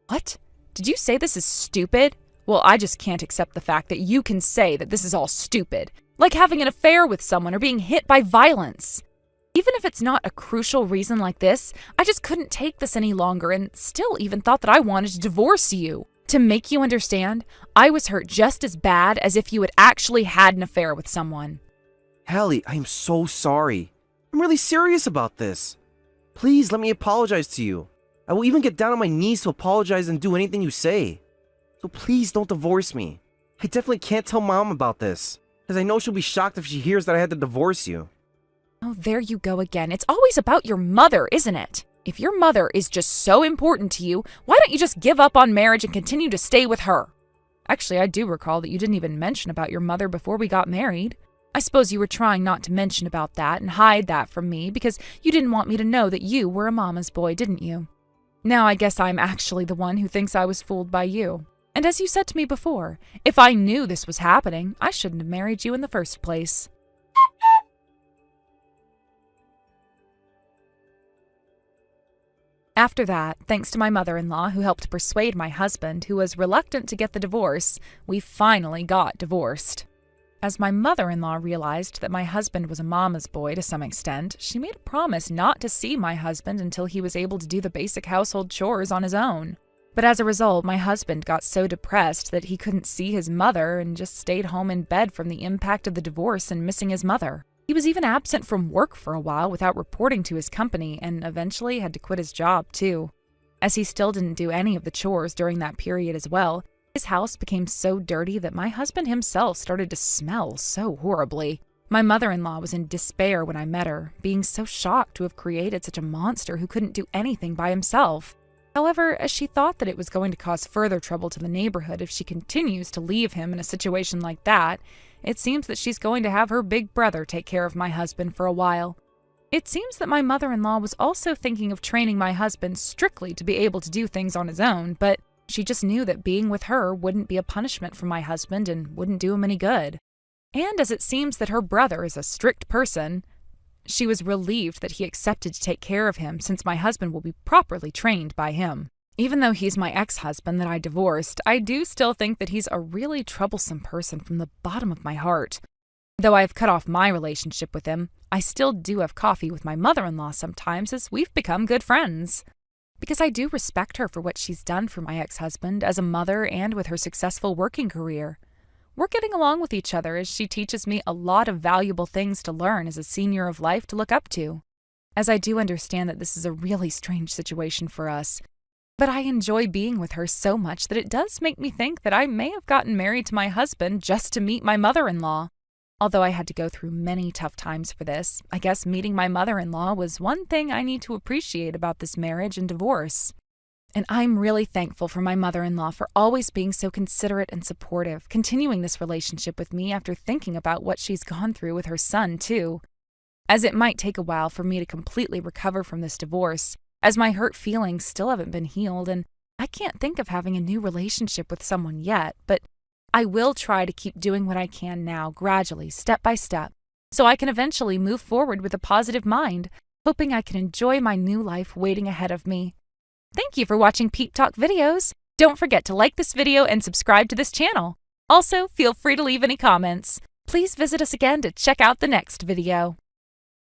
[SPEAKER 4] What? Did you say this is stupid? Well, I just can't accept the fact that you can say that this is all stupid. Like having an affair with someone or being hit by violence. Even if it's not a crucial reason like this, I just couldn't take this any longer and still even thought that I wanted to divorce you. To make you understand, I was hurt just as bad as if you had actually had an affair with someone.
[SPEAKER 3] Allie, I am so sorry. I'm really serious about this. Please let me apologize to you. I will even get down on my knees to apologize and do anything you say. So please don't divorce me. I definitely can't tell Mom about this, because I know she'll be shocked if she hears that I had to divorce you.
[SPEAKER 4] Oh, there you go again. It's always about your mother, isn't it? If your mother is just so important to you, why don't you just give up on marriage and continue to stay with her? Actually, I do recall that you didn't even mention about your mother before we got married. I suppose you were trying not to mention about that and hide that from me because you didn't want me to know that you were a mama's boy, didn't you? Now I guess I'm actually the one who thinks I was fooled by you. And as you said to me before, if I knew this was happening, I shouldn't have married you in the first place. After that, thanks to my mother-in-law who helped persuade my husband, who was reluctant to get the divorce, we finally got divorced. As my mother-in-law realized that my husband was a mama's boy to some extent, she made a promise not to see my husband until he was able to do the basic household chores on his own. But as a result, my husband got so depressed that he couldn't see his mother and just stayed home in bed from the impact of the divorce and missing his mother. He was even absent from work for a while without reporting to his company and eventually had to quit his job too. As he still didn't do any of the chores during that period as well, his house became so dirty that my husband himself started to smell so horribly. My mother-in-law was in despair when I met her, being so shocked to have created such a monster who couldn't do anything by himself. However, as she thought that it was going to cause further trouble to the neighborhood if she continues to leave him in a situation like that, it seems that she's going to have her big brother take care of my husband for a while. It seems that my mother-in-law was also thinking of training my husband strictly to be able to do things on his own, but she just knew that being with her wouldn't be a punishment for my husband and wouldn't do him any good. And as it seems that her brother is a strict person, she was relieved that he accepted to take care of him since my husband will be properly trained by him. Even though he's my ex-husband that I divorced, I do still think that he's a really troublesome person from the bottom of my heart. Though I've cut off my relationship with him, I still do have coffee with my mother-in-law sometimes as we've become good friends. Because I do respect her for what she's done for my ex-husband as a mother and with her successful working career. We're getting along with each other as she teaches me a lot of valuable things to learn as a senior of life to look up to. As I do understand that this is a really strange situation for us, but I enjoy being with her so much that it does make me think that I may have gotten married to my husband just to meet my mother-in-law. Although I had to go through many tough times for this, I guess meeting my mother-in-law was one thing I need to appreciate about this marriage and divorce. And I'm really thankful for my mother-in-law for always being so considerate and supportive, continuing this relationship with me after thinking about what she's gone through with her son, too. As it might take a while for me to completely recover from this divorce, as my hurt feelings still haven't been healed, and I can't think of having a new relationship with someone yet, but I will try to keep doing what I can now, gradually, step by step, so I can eventually move forward with a positive mind, hoping I can enjoy my new life waiting ahead of me. Thank you for watching Peep Talk videos. Don't forget to like this video and subscribe to this channel. Also, feel free to leave any comments. Please visit us again to check out the next video.